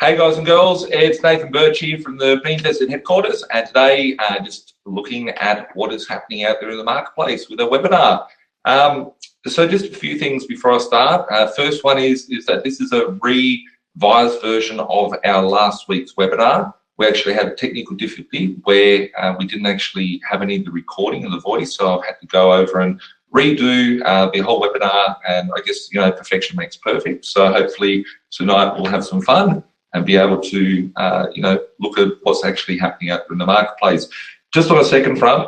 Hey guys and girls, it's Nathan Birch here from the B.Invested headquarters, and today just looking at what is happening out there in the marketplace with a webinar. So just a few things before I start. First one is that this is a revised version of our last week's webinar. We actually had a technical difficulty where we didn't actually have any of the recording of the voice, so I've had to go over and redo the whole webinar, and I guess, perfection makes perfect. So hopefully tonight we'll have some fun and be able to, look at what's actually happening out in the marketplace. Just on a second front,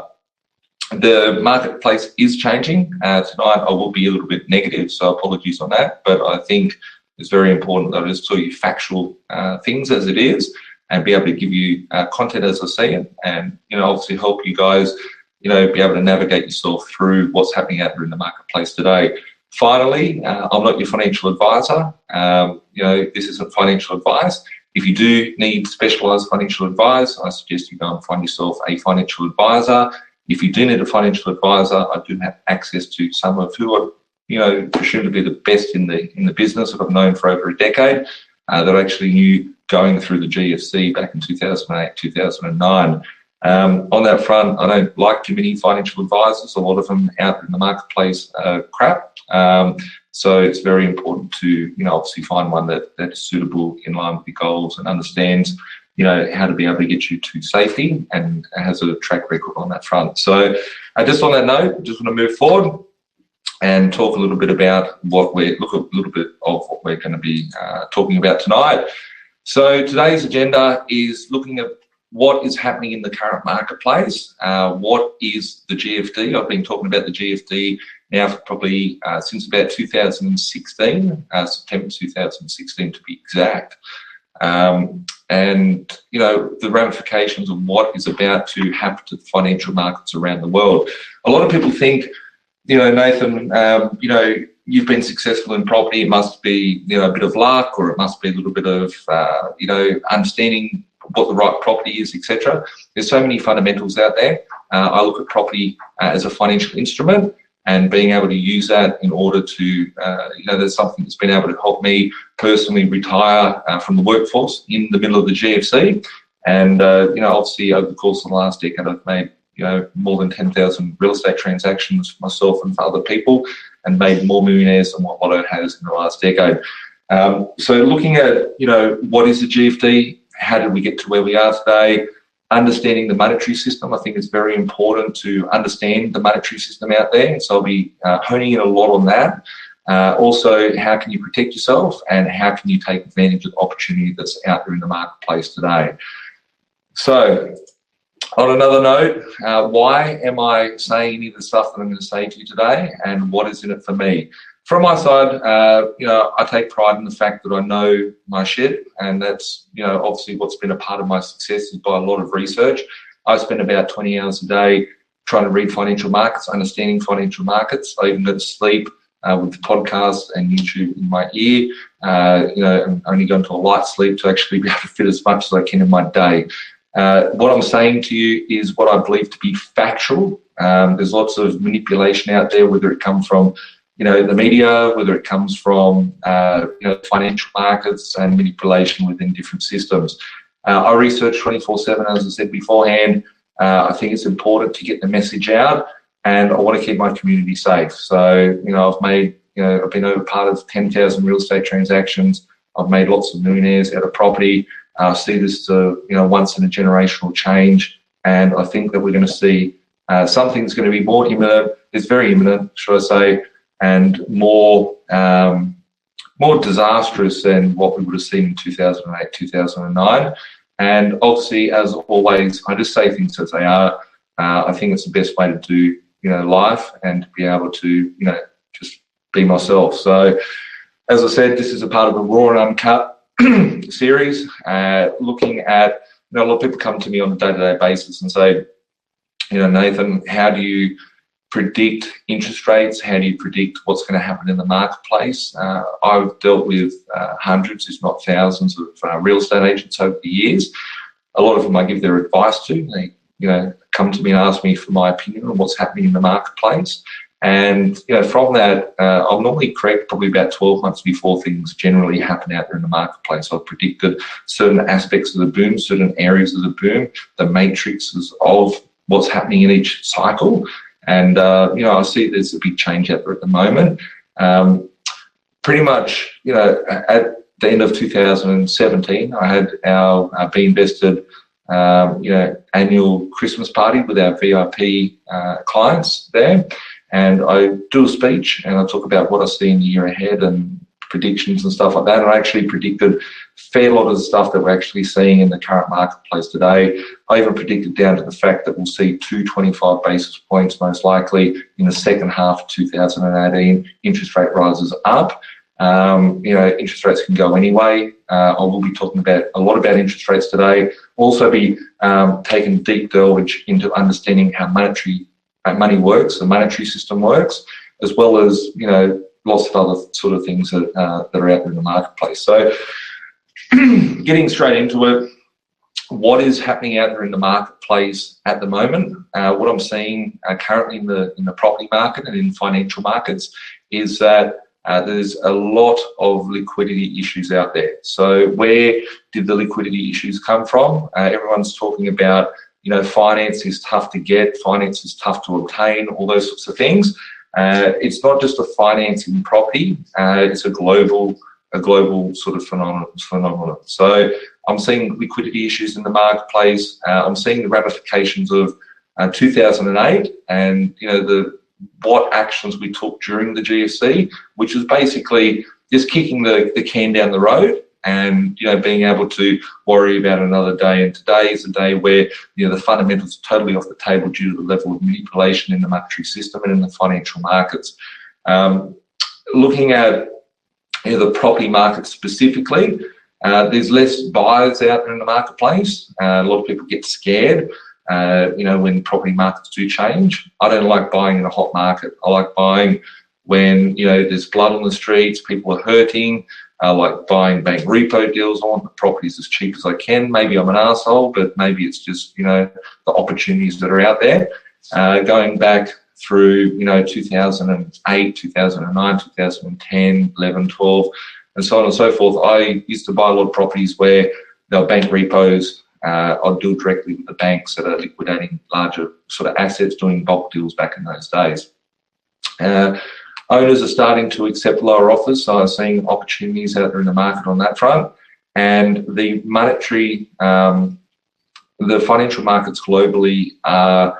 the marketplace is changing. Tonight I will be a little bit negative, so apologies on that, but I think it's very important that I just tell you factual things as it is and be able to give you content as I see it, and, obviously help you guys, be able to navigate yourself through what's happening out there in the marketplace today. Finally, I'm not your financial advisor. This isn't financial advice. If you do need specialised financial advice, I suggest you go and find yourself a financial advisor. If you do need a financial advisor, I do have access to some of who are, presumed to be the best in the business that I've known for over a decade, that I actually knew going through the GFC back in 2008, 2009. On that front, I don't like too many financial advisors. A lot of them out in the marketplace crap. So it's very important to, obviously find one that is suitable in line with your goals and understands, how to be able to get you to safety and has a track record on that front. So just on that note, just want to move forward and talk a little bit about look a little bit of what we're going to be talking about tonight. So today's agenda is looking at what is happening in the current marketplace. What is the GFD? I've been talking about the GFD now for probably since about 2016, September 2016 to be exact. And, the ramifications of what is about to happen to the financial markets around the world. A lot of people think, Nathan, you've been successful in property. It must be, a bit of luck, or it must be a little bit of, understanding what the right property is, etc. There's so many fundamentals out there. I look at property as a financial instrument, and being able to use that in order to, there's something that's been able to help me personally retire from the workforce in the middle of the GFC. And, obviously over the course of the last decade, I've made, more than 10,000 real estate transactions for myself and for other people, and made more millionaires than what Lotto has in the last decade. So looking at, what is the GFD? How did we get to where we are today? Understanding the monetary system, I think it's very important to understand the monetary system out there. So I'll be honing in a lot on that. Also, how can you protect yourself, and how can you take advantage of the opportunity that's out there in the marketplace today? So on another note, why am I saying any of the stuff that I'm going to say to you today, and what is in it for me? From my side, I take pride in the fact that I know my shit, and that's, obviously what's been a part of my success is by a lot of research. I spend about 20 hours a day trying to read financial markets, understanding financial markets. I even go to sleep with the podcast and YouTube in my ear, and only go into a light sleep to actually be able to fit as much as I can in my day. What I'm saying to you is what I believe to be factual. There's lots of manipulation out there, whether it comes from the media, whether it comes from, financial markets and manipulation within different systems. I research 24/7, as I said beforehand. I think it's important to get the message out, and I want to keep my community safe. So, I've made, I've been over part of 10,000 real estate transactions. I've made lots of millionaires out of property. I see this as a, once in a generational change, and I think that we're going to see something that's going to be more imminent. It's very imminent, should I say, and more disastrous than what we would have seen in 2008, 2009. And obviously, as always, I just say things as they are. I think it's the best way to do, life, and to be able to, just be myself. So, as I said, this is a part of the RAW and UNCUT series, looking at, a lot of people come to me on a day-to-day basis and say, Nathan, how do you predict interest rates? How do you predict what's going to happen in the marketplace? I've dealt with hundreds, if not thousands, of real estate agents over the years. A lot of them I give their advice to. They, come to me and ask me for my opinion on what's happening in the marketplace. And from that, I'll normally correct probably about 12 months before things generally happen out there in the marketplace. I've predicted certain aspects of the boom, certain areas of the boom, the matrices of what's happening in each cycle. And I see there's a big change out there at the moment. Pretty much, at the end of 2017, I had our B.Invested annual Christmas party with our VIP clients there. And I do a speech and I talk about what I see in the year ahead and predictions and stuff like that. And I actually predicted a fair lot of the stuff that we're actually seeing in the current marketplace today. I even predicted down to the fact that we'll see 225 basis points most likely in the second half of 2018, interest rate rises up. Interest rates can go anyway. I will be talking a lot about interest rates today. Also be taking deep delvage into understanding how money works, the monetary system works, as well as lots of other sort of things that are out there in the marketplace. So getting straight into it, what is happening out there in the marketplace at the moment? What I'm seeing currently in the property market and in financial markets is that there's a lot of liquidity issues out there. So where did the liquidity issues come from? Everyone's talking about finance is tough to get, finance is tough to obtain, all those sorts of things. It's not just a finance in property, it's a global sort of phenomenon. So I'm seeing liquidity issues in the marketplace. I'm seeing the ramifications of 2008 and what actions we took during the GFC, which was basically just kicking the can down the road and being able to worry about another day. And today is a day where the fundamentals are totally off the table due to the level of manipulation in the monetary system and in the financial markets. Looking at the property market specifically, there's less buyers out there in the marketplace. A lot of people get scared when property markets do change. I don't like buying in a hot market. I like buying when there's blood on the streets, people are hurting. I like buying bank repo deals. I want the properties as cheap as I can. Maybe I'm an arsehole, but maybe it's just the opportunities that are out there. Going back through 2008, 2009, 2010, 11, 12, and so on and so forth, I used to buy a lot of properties where there were bank repos. I'd deal directly with the banks that are liquidating larger sort of assets, doing bulk deals back in those days. Owners are starting to accept lower offers, so I'm seeing opportunities out there in the market on that front. And the financial markets globally are,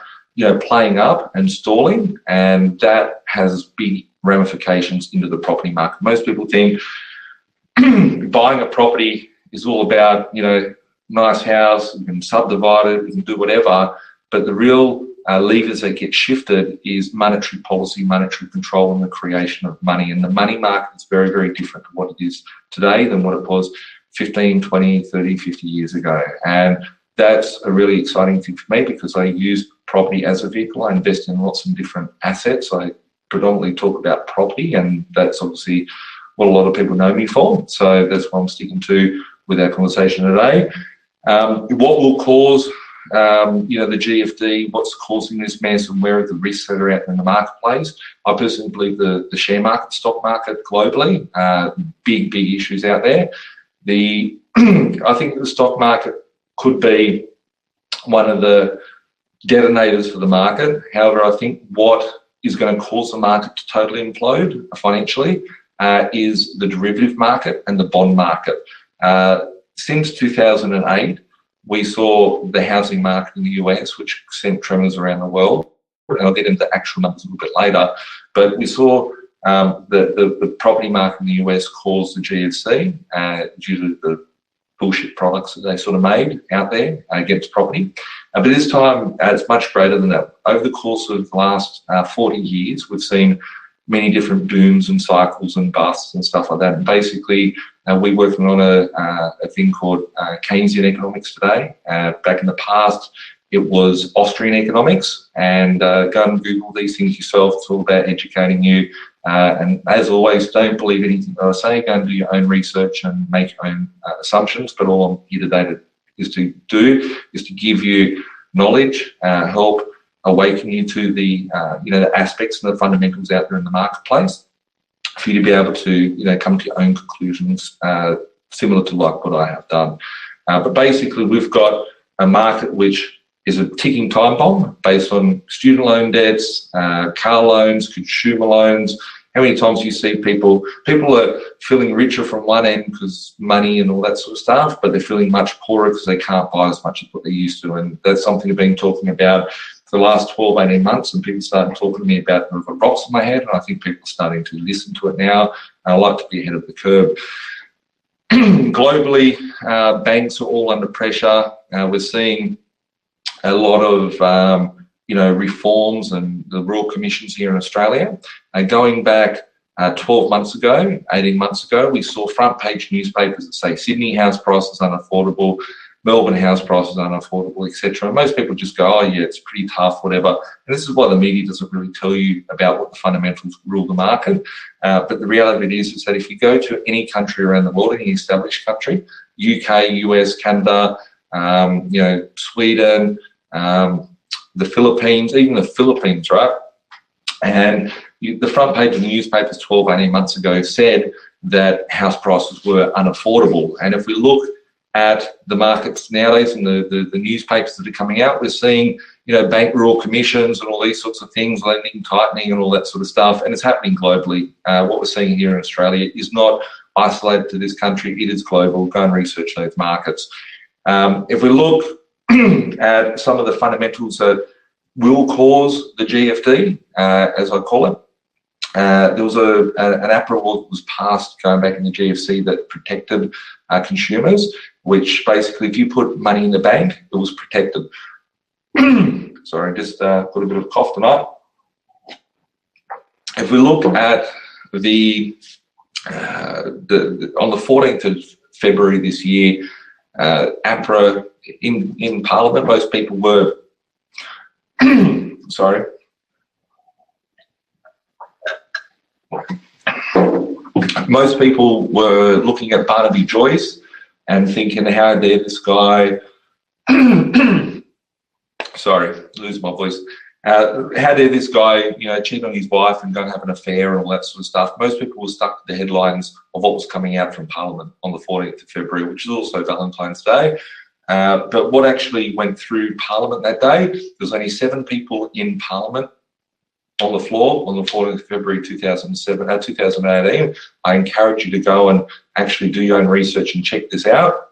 playing up and stalling, and that has big ramifications into the property market. Most people think buying a property is all about, nice house, you can subdivide it, you can do whatever, but the real levers that get shifted is monetary policy, monetary control, and the creation of money. And the money market is very, very different to what it is today than what it was 15, 20, 30, 50 years ago. And that's a really exciting thing for me because I use property as a vehicle. I invest in lots of different assets. I predominantly talk about property, and that's obviously what a lot of people know me for. So that's what I'm sticking to with our conversation today. What will cause the GFD, what's causing this mess, and where are the risks that are out in the marketplace? I personally believe the share market, stock market globally, big issues out there. I think the stock market could be one of the detonators for the market. However, I think what is going to cause the market to totally implode financially is the derivative market and the bond market. Since 2008, we saw the housing market in the US, which sent tremors around the world. And I'll get into actual numbers a little bit later. But we saw the property market in the US cause the GFC due to the bullshit products that they sort of made out there against property. But this time, it's much greater than that. Over the course of the last 40 years, we've seen many different booms and cycles and busts and stuff like that. And basically, we're working on a thing called Keynesian economics today. Back in the past, it was Austrian economics. And go and Google these things yourself. It's all about educating you. And as always, don't believe anything that I say. Go and do your own research and make your own assumptions. But all I'm here today is to give you knowledge, help awaken you to the the aspects and the fundamentals out there in the marketplace, for you to be able to come to your own conclusions, similar to like what I have done. But basically, we've got a market which is a ticking time bomb based on student loan debts, car loans, consumer loans. How many times do you see people are feeling richer from one end because money and all that sort of stuff, but they're feeling much poorer because they can't buy as much as what they used to. And that's something I've been talking about for the last 12, 18 months, and people started talking to me about it. I've got rocks in my head, and I think people are starting to listen to it now. And I like to be ahead of the curve. Globally, banks are all under pressure. We're seeing a lot of reforms and the Royal Commissions here in Australia. Going back 12 months ago, 18 months ago, we saw front page newspapers that say Sydney house prices unaffordable, Melbourne house prices unaffordable, etc. And most people just go, oh yeah, it's pretty tough, whatever. And this is why the media doesn't really tell you about what the fundamentals rule the market. But the reality is that if you go to any country around the world, any established country, UK, US, Canada, Sweden, the Philippines, even the Philippines, right? And the front page of the newspapers 12, 18 months ago said that house prices were unaffordable. And if we look at the markets nowadays and the newspapers that are coming out, we're seeing, bank Royal Commissions and all these sorts of things, lending, tightening and all that sort of stuff. And it's happening globally. What we're seeing here in Australia is not isolated to this country, it is global. Go and research those markets. If we look at some of the fundamentals that will cause the GFD, as I call it, there was an APRA law that was passed going back in the GFC that protected consumers, which basically if you put money in the bank, it was protected. Sorry, just got a bit of a cough tonight. If we look at on the 14th of February this year, APRA in Parliament, most people were sorry. Most people were looking at Barnaby Joyce and thinking, how dare this guy, sorry, lose my voice. How dare this guy, cheat on his wife and go and have an affair and all that sort of stuff. Most people were stuck to the headlines of what was coming out from Parliament on the 14th of February, which is also Valentine's Day. But what actually went through Parliament that day, there was only 7 people in Parliament on the floor on the 14th of February 2018. I encourage you to go and actually do your own research and check this out.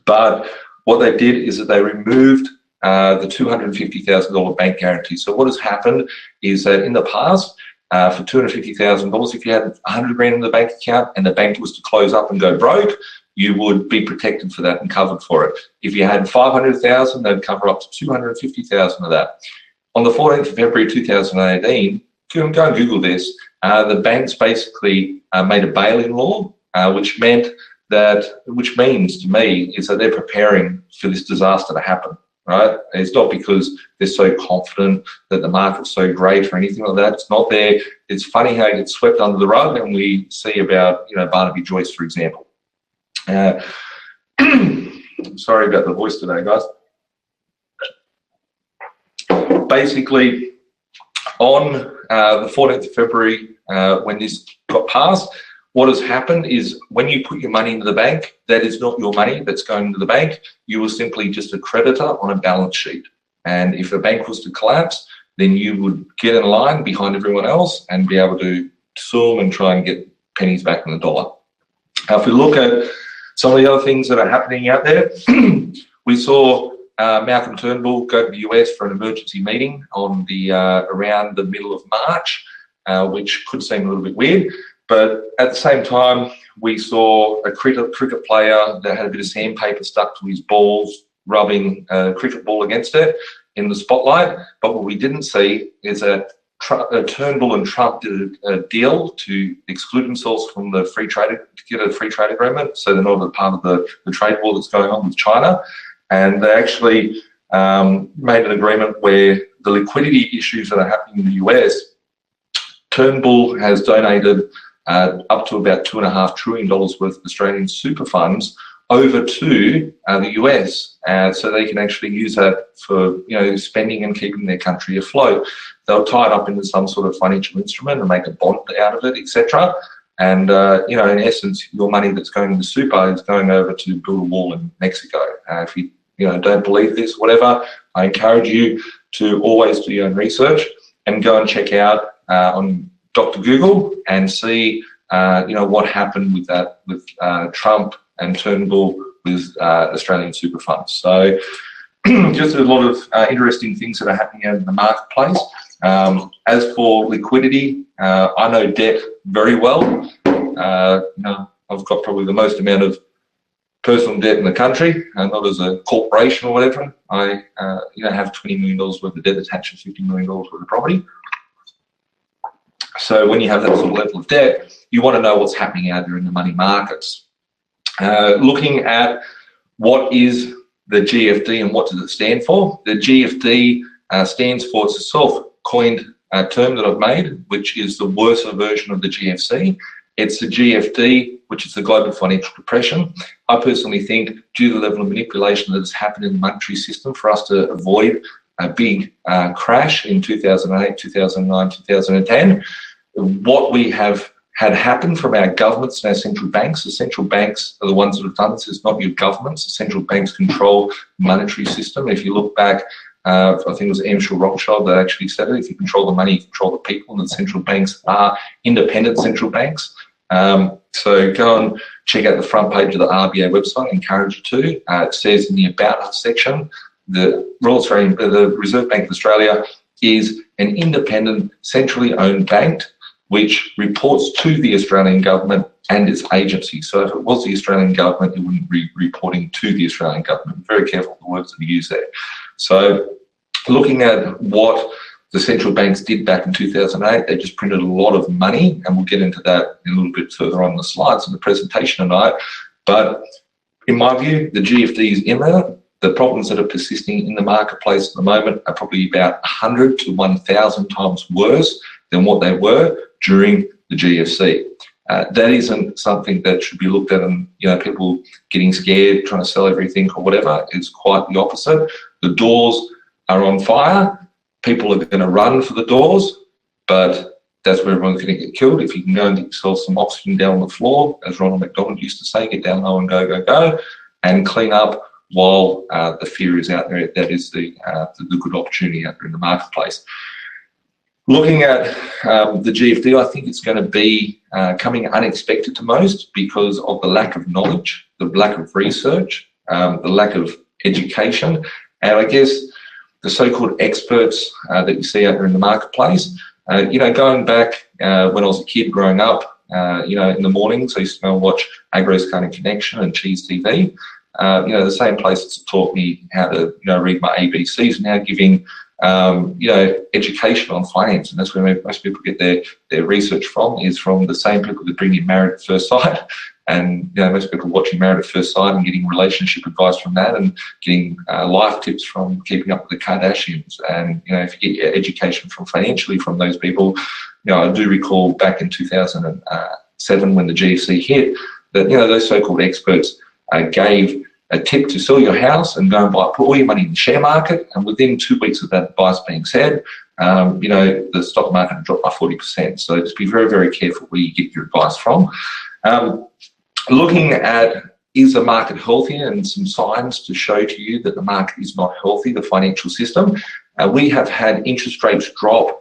But what they did is that they removed the $250,000 bank guarantee. So what has happened is that in the past, for $250,000, if you had 100 grand in the bank account and the bank was to close up and go broke, you would be protected for that and covered for it. If you had 500,000, they'd cover up to 250,000 of that. On the 14th of February 2018, go and Google this, the banks basically made a bail-in law, which means to me is that they're preparing for this disaster to happen, right? It's not because they're so confident that the market's so great or anything like that. It's not there. It's funny how it gets swept under the rug, and we see about, Barnaby Joyce, for example. Sorry about the voice today, guys. Basically, on the 14th of February, when this got passed, what has happened is when you put your money into the bank, that is not your money that's going into the bank. You are simply just a creditor on a balance sheet. And if the bank was to collapse, then you would get in line behind everyone else and be able to sue them and try and get pennies back in the dollar. Now, if we look at some of the other things that are happening out there, we saw Malcolm Turnbull go to the US for an emergency meeting on the around the middle of March, which could seem a little bit weird. But at the same time, we saw a cricket player that had a bit of sandpaper stuck to his balls, rubbing a cricket ball against it in the spotlight. But what we didn't see is that Turnbull and Trump did a deal to exclude themselves from the free trade, to get a free trade agreement, so they're not a part of the trade war that's going on with China. And they actually made an agreement where the liquidity issues that are happening in the US, Turnbull has donated up to about $2.5 trillion worth of Australian super funds over to the US, so they can actually use that for spending and keeping their country afloat. They'll tie it up into some sort of financial instrument and make a bond out of it, etc. And in essence, your money that's going into super is going over to build a wall in Mexico. If you don't believe this, whatever, I encourage you to always do your own research and go and check out on Dr. Google and see what happened with that, with Trump and Turnbull with Australian super funds. So just a lot of interesting things that are happening out in the marketplace. As for liquidity, I know debt very well. I've got probably the most amount of personal debt in the country, not as a corporation or whatever. I have $20 million worth of debt attached to $50 million worth of property. So when you have that sort of level of debt, you want to know what's happening out there in the money markets. Looking at what is the GFD and what does it stand for? The GFD stands for, it's a self-coined term that I've made, which is the worser version of the GFC. It's the GFD, which is the global financial depression. I personally think, due to the level of manipulation that has happened in the monetary system, for us to avoid a big crash in 2008, 2009, 2010, what we have had happen from our governments and our central banks. The central banks are the ones that have done this. It's not your governments. The central banks control the monetary system. If you look back, I think it was Amschel Rothschild that actually said it. If you control the money, you control the people, and the central banks are independent central banks. So go and check out the front page of the RBA website. I encourage you to. It says in the About Us section, the Reserve Bank of Australia is an independent, centrally owned bank which reports to the Australian government and its agencies. So if it was the Australian government, it wouldn't be reporting to the Australian government. Very careful with the words that are used there. So looking at what the central banks did back in 2008, they just printed a lot of money, and we'll get into that in a little bit further on the slides in the presentation tonight. But in my view, the GFD is imminent. The problems that are persisting in the marketplace at the moment are probably about 100 to 1,000 times worse than what they were during the GFC. That isn't something that should be looked at and people getting scared, trying to sell everything or whatever. It's quite the opposite. The doors are on fire. People are going to run for the doors, but that's where everyone's going to get killed. If you can go and get yourself some oxygen down on the floor, as Ronald McDonald used to say, get down low and go, go, go, and clean up while the fear is out there. That is the good opportunity out there in the marketplace. Looking at the GFD, I think it's going to be coming unexpected to most because of the lack of knowledge, the lack of research, the lack of education, and I guess the so-called experts that you see out there in the marketplace. Going back when I was a kid growing up, in the mornings, I used to go and watch Agro's Kind of Connection and Cheese TV. The same places that taught me how to, read my ABCs, now giving education on finance, and that's where most people get their research from, is from the same people that bring you Married at First Sight. And most people watching Married at First Sight and getting relationship advice from that, and getting life tips from Keeping Up with the Kardashians. And if you get your education financially from those people, I do recall back in 2007 when the GFC hit, that those so-called experts gave a tip to sell your house and go and put all your money in the share market, and within 2 weeks of that advice being said, the stock market dropped by 40%. So just be very, very careful where you get your advice from. Looking at, is the market healthy, and some signs to show to you that the market is not healthy, the financial system. We have had interest rates drop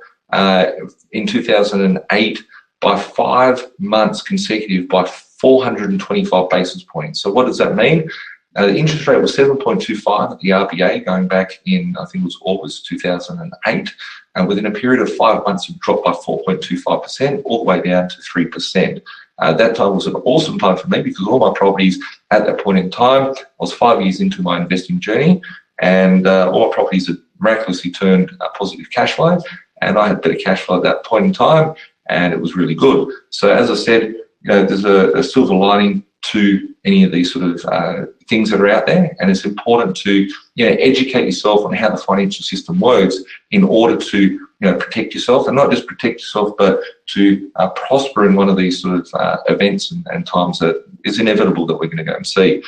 in 2008 by 5 months consecutive by 425 basis points. So what does that mean? The interest rate was 7.25 at the RBA going back in, I think it was August 2008. And within a period of 5 months, it dropped by 4.25%, all the way down to 3%. That time was an awesome time for me because all my properties at that point in time, I was 5 years into my investing journey, and all my properties had miraculously turned positive cash flow, and I had better cash flow at that point in time, and it was really good. So as I said, there's a silver lining to any of these sort of things that are out there, and it's important to educate yourself on how the financial system works in order to protect yourself, and not just protect yourself, but to prosper in one of these sort of events and times that is inevitable that we're going to go and see.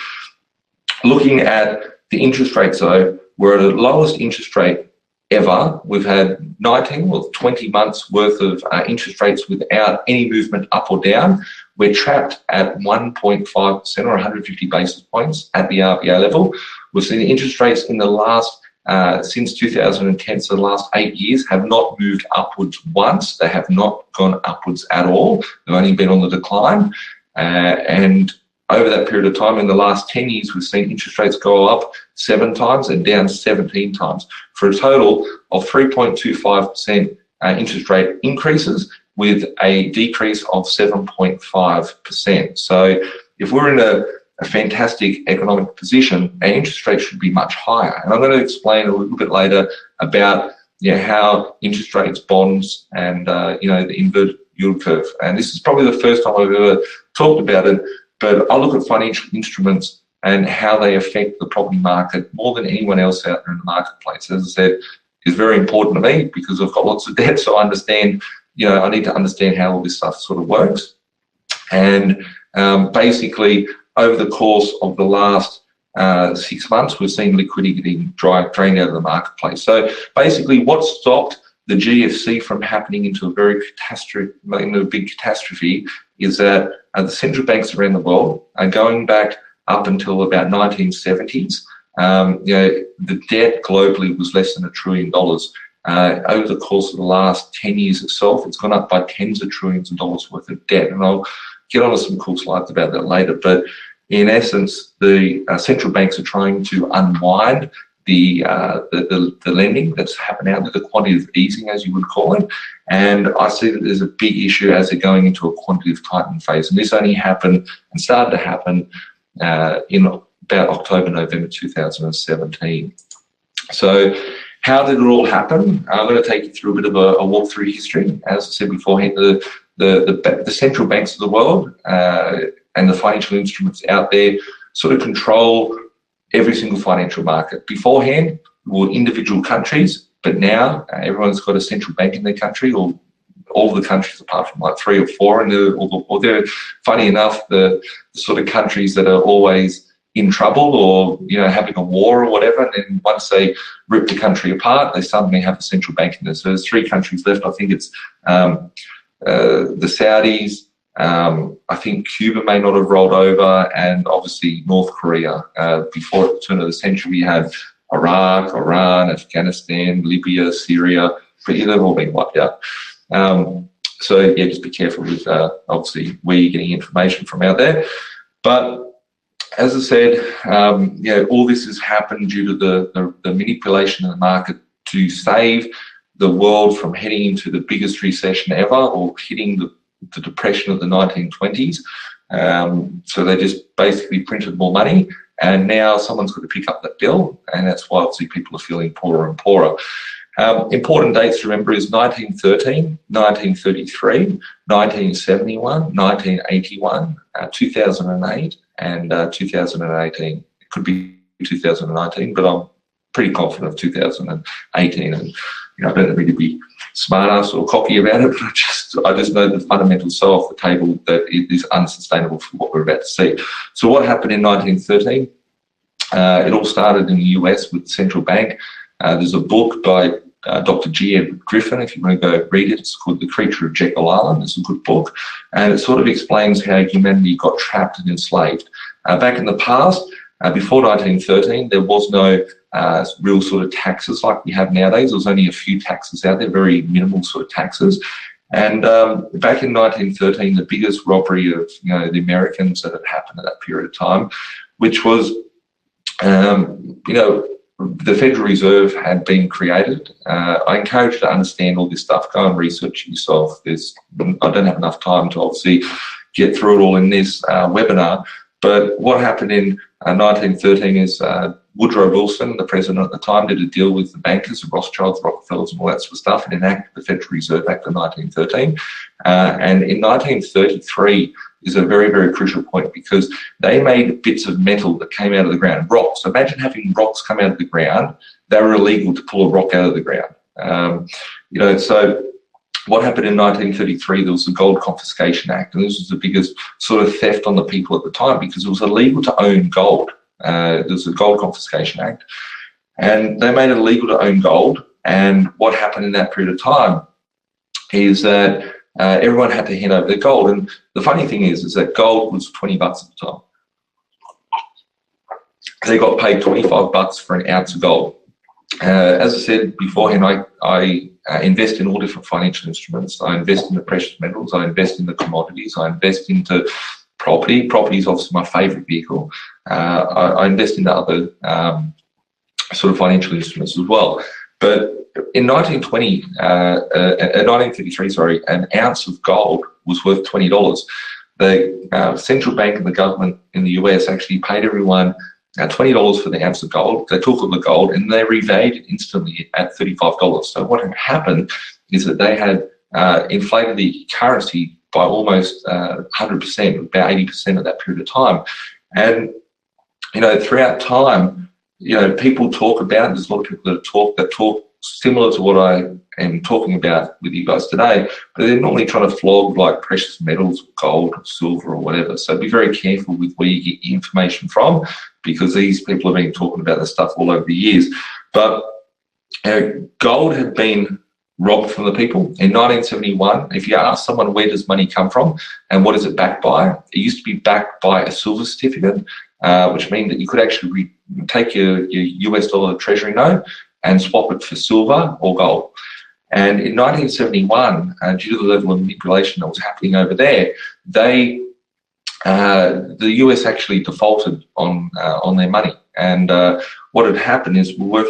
Looking at the interest rates though, we're at the lowest interest rate ever. We've had 19 or 20 months worth of interest rates without any movement up or down. We're trapped at 1.5% or 150 basis points at the RBA level. We've seen the interest rates in the last, since 2010, so the last 8 years, have not moved upwards once. They have not gone upwards at all. They've only been on the decline. And over that period of time, in the last 10 years, we've seen interest rates go up 7 times and down 17 times for a total of 3.25% interest rate increases with a decrease of 7.5%. So if we're in a fantastic economic position, our interest rate should be much higher. And I'm going to explain a little bit later about how interest rates, bonds, and the inverted yield curve. And this is probably the first time I've ever talked about it, but I look at financial instruments and how they affect the property market more than anyone else out there in the marketplace. As I said, is very important to me because I've got lots of debt, so I understand, I need to understand how all this stuff sort of works. And basically, over the course of the last 6 months, we've seen liquidity getting drained out of the marketplace. So basically, what stopped the GFC from happening into a big catastrophe is that the central banks around the world are going back up until about 1970s. The debt globally was less than $1 trillion. Over the course of the last 10 years itself, it's gone up by tens of trillions of dollars worth of debt. And I'll get on to some cool slides about that later. But in essence, the central banks are trying to unwind the lending that's happened now, the quantitative easing, as you would call it. And I see that there's a big issue as they're going into a quantitative tightening phase. And this only happened and started to happen in about October, November 2017. So how did it all happen? I'm going to take you through a bit of a walk through history. As I said beforehand, the central banks of the world and the financial instruments out there sort of control every single financial market. Beforehand, were individual countries, but now everyone's got a central bank in their country, or all of the countries apart from like 3 or 4, and they're funny enough, the sort of countries that are always in trouble or having a war or whatever, and then once they rip the country apart, they suddenly have a central bank in there. So there's 3 countries left. I think it's the Saudis, I think Cuba may not have rolled over, and obviously North Korea. Before the turn of the century, we had Iraq, Iran, Afghanistan, Libya, Syria, but they've all been wiped out. So yeah, just be careful with obviously where you're getting information from out there. But as I said, all this has happened due to the manipulation of the market to save the world from heading into the biggest recession ever, or hitting the depression of the 1920s. So they just basically printed more money, and now someone's got to pick up that bill, and that's why obviously people are feeling poorer and poorer. Important dates to remember is 1913, 1933, 1971, 1981, 2008, and 2018. It could be 2019, but I'm pretty confident of 2018. And I don't really be smart-ass or cocky about it, but I just know the fundamentals so off the table that it is unsustainable for what we're about to see. So what happened in 1913? It all started in the US with the central bank. There's a book by Dr. G. Edward Griffin, if you want to go read it. It's called The Creature of Jekyll Island. It's a good book, and it sort of explains how humanity got trapped and enslaved. Back in the past, before 1913, there was no real sort of taxes like we have nowadays. There was only a few taxes out there, very minimal sort of taxes. And back in 1913, the biggest robbery of the Americans that had happened at that period of time, which was the Federal Reserve had been created. I encourage you to understand all this stuff. Go and research it yourself. I don't have enough time to obviously get through it all in this webinar. But what happened in 1913 is Woodrow Wilson, the president at the time, did a deal with the bankers, the Rothschilds, Rockefellers, and all that sort of stuff, and enacted the Federal Reserve Act of 1913. And in 1933 is a very, very crucial point, because they made bits of metal that came out of the ground, rocks. Imagine having rocks come out of the ground. They were illegal to pull a rock out of the ground. So what happened in 1933, there was the Gold Confiscation Act, and this was the biggest sort of theft on the people at the time, because it was illegal to own gold. There's a Gold Confiscation Act, and they made it illegal to own gold. And what happened in that period of time is that everyone had to hand over their gold. And the funny thing is that gold was $20 at the time. They got paid $25 for an ounce of gold. As I said beforehand, I invest in all different financial instruments. I invest in the precious metals. I invest in the commodities. I invest into property. Property is obviously my favourite vehicle. I invest into other sort of financial instruments as well. But in 1933, an ounce of gold was worth $20. The central bank and the government in the US actually paid everyone $20 for the ounce of gold. They took all the gold and they revalued it instantly at $35. So what had happened is that they had inflated the currency by almost 100%, about 80% at that period of time. And, you know, throughout time, you know, people talk about, there's a lot of people that talk similar to what I am talking about with you guys today, but they're normally trying to flog like precious metals, gold, silver, or whatever. So be very careful with where you get your information from, because these people have been talking about this stuff all over the years. But gold had been robbed from the people. In 1971, if you ask someone where does money come from and what is it backed by, it used to be backed by a silver certificate, which means that you could actually take your US dollar treasury note and swap it for silver or gold. And in 1971, due to the level of manipulation that was happening over there, the US actually defaulted on their money. And what had happened is we're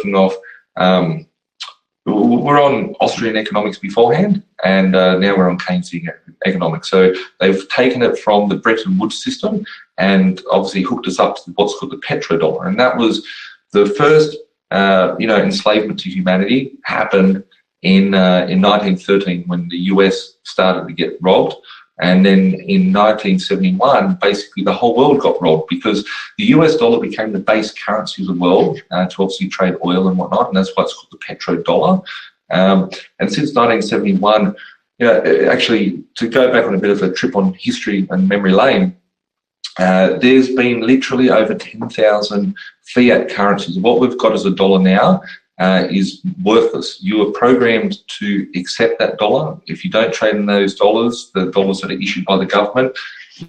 on Austrian economics beforehand, and now we're on Keynesian economics. So they've taken it from the Bretton Woods system and obviously hooked us up to what's called the petrodollar. And that was the first enslavement to humanity happened in 1913 when the US started to get robbed. And then in 1971, basically the whole world got robbed because the US dollar became the base currency of the world to obviously trade oil and whatnot, and that's why it's called the petrodollar. And since 1971, actually, to go back on a bit of a trip on history and memory lane, there's been literally over 10,000 fiat currencies. What we've got as a dollar now is worthless. You are programmed to accept that dollar. If you don't trade in those dollars, the dollars that are issued by the government,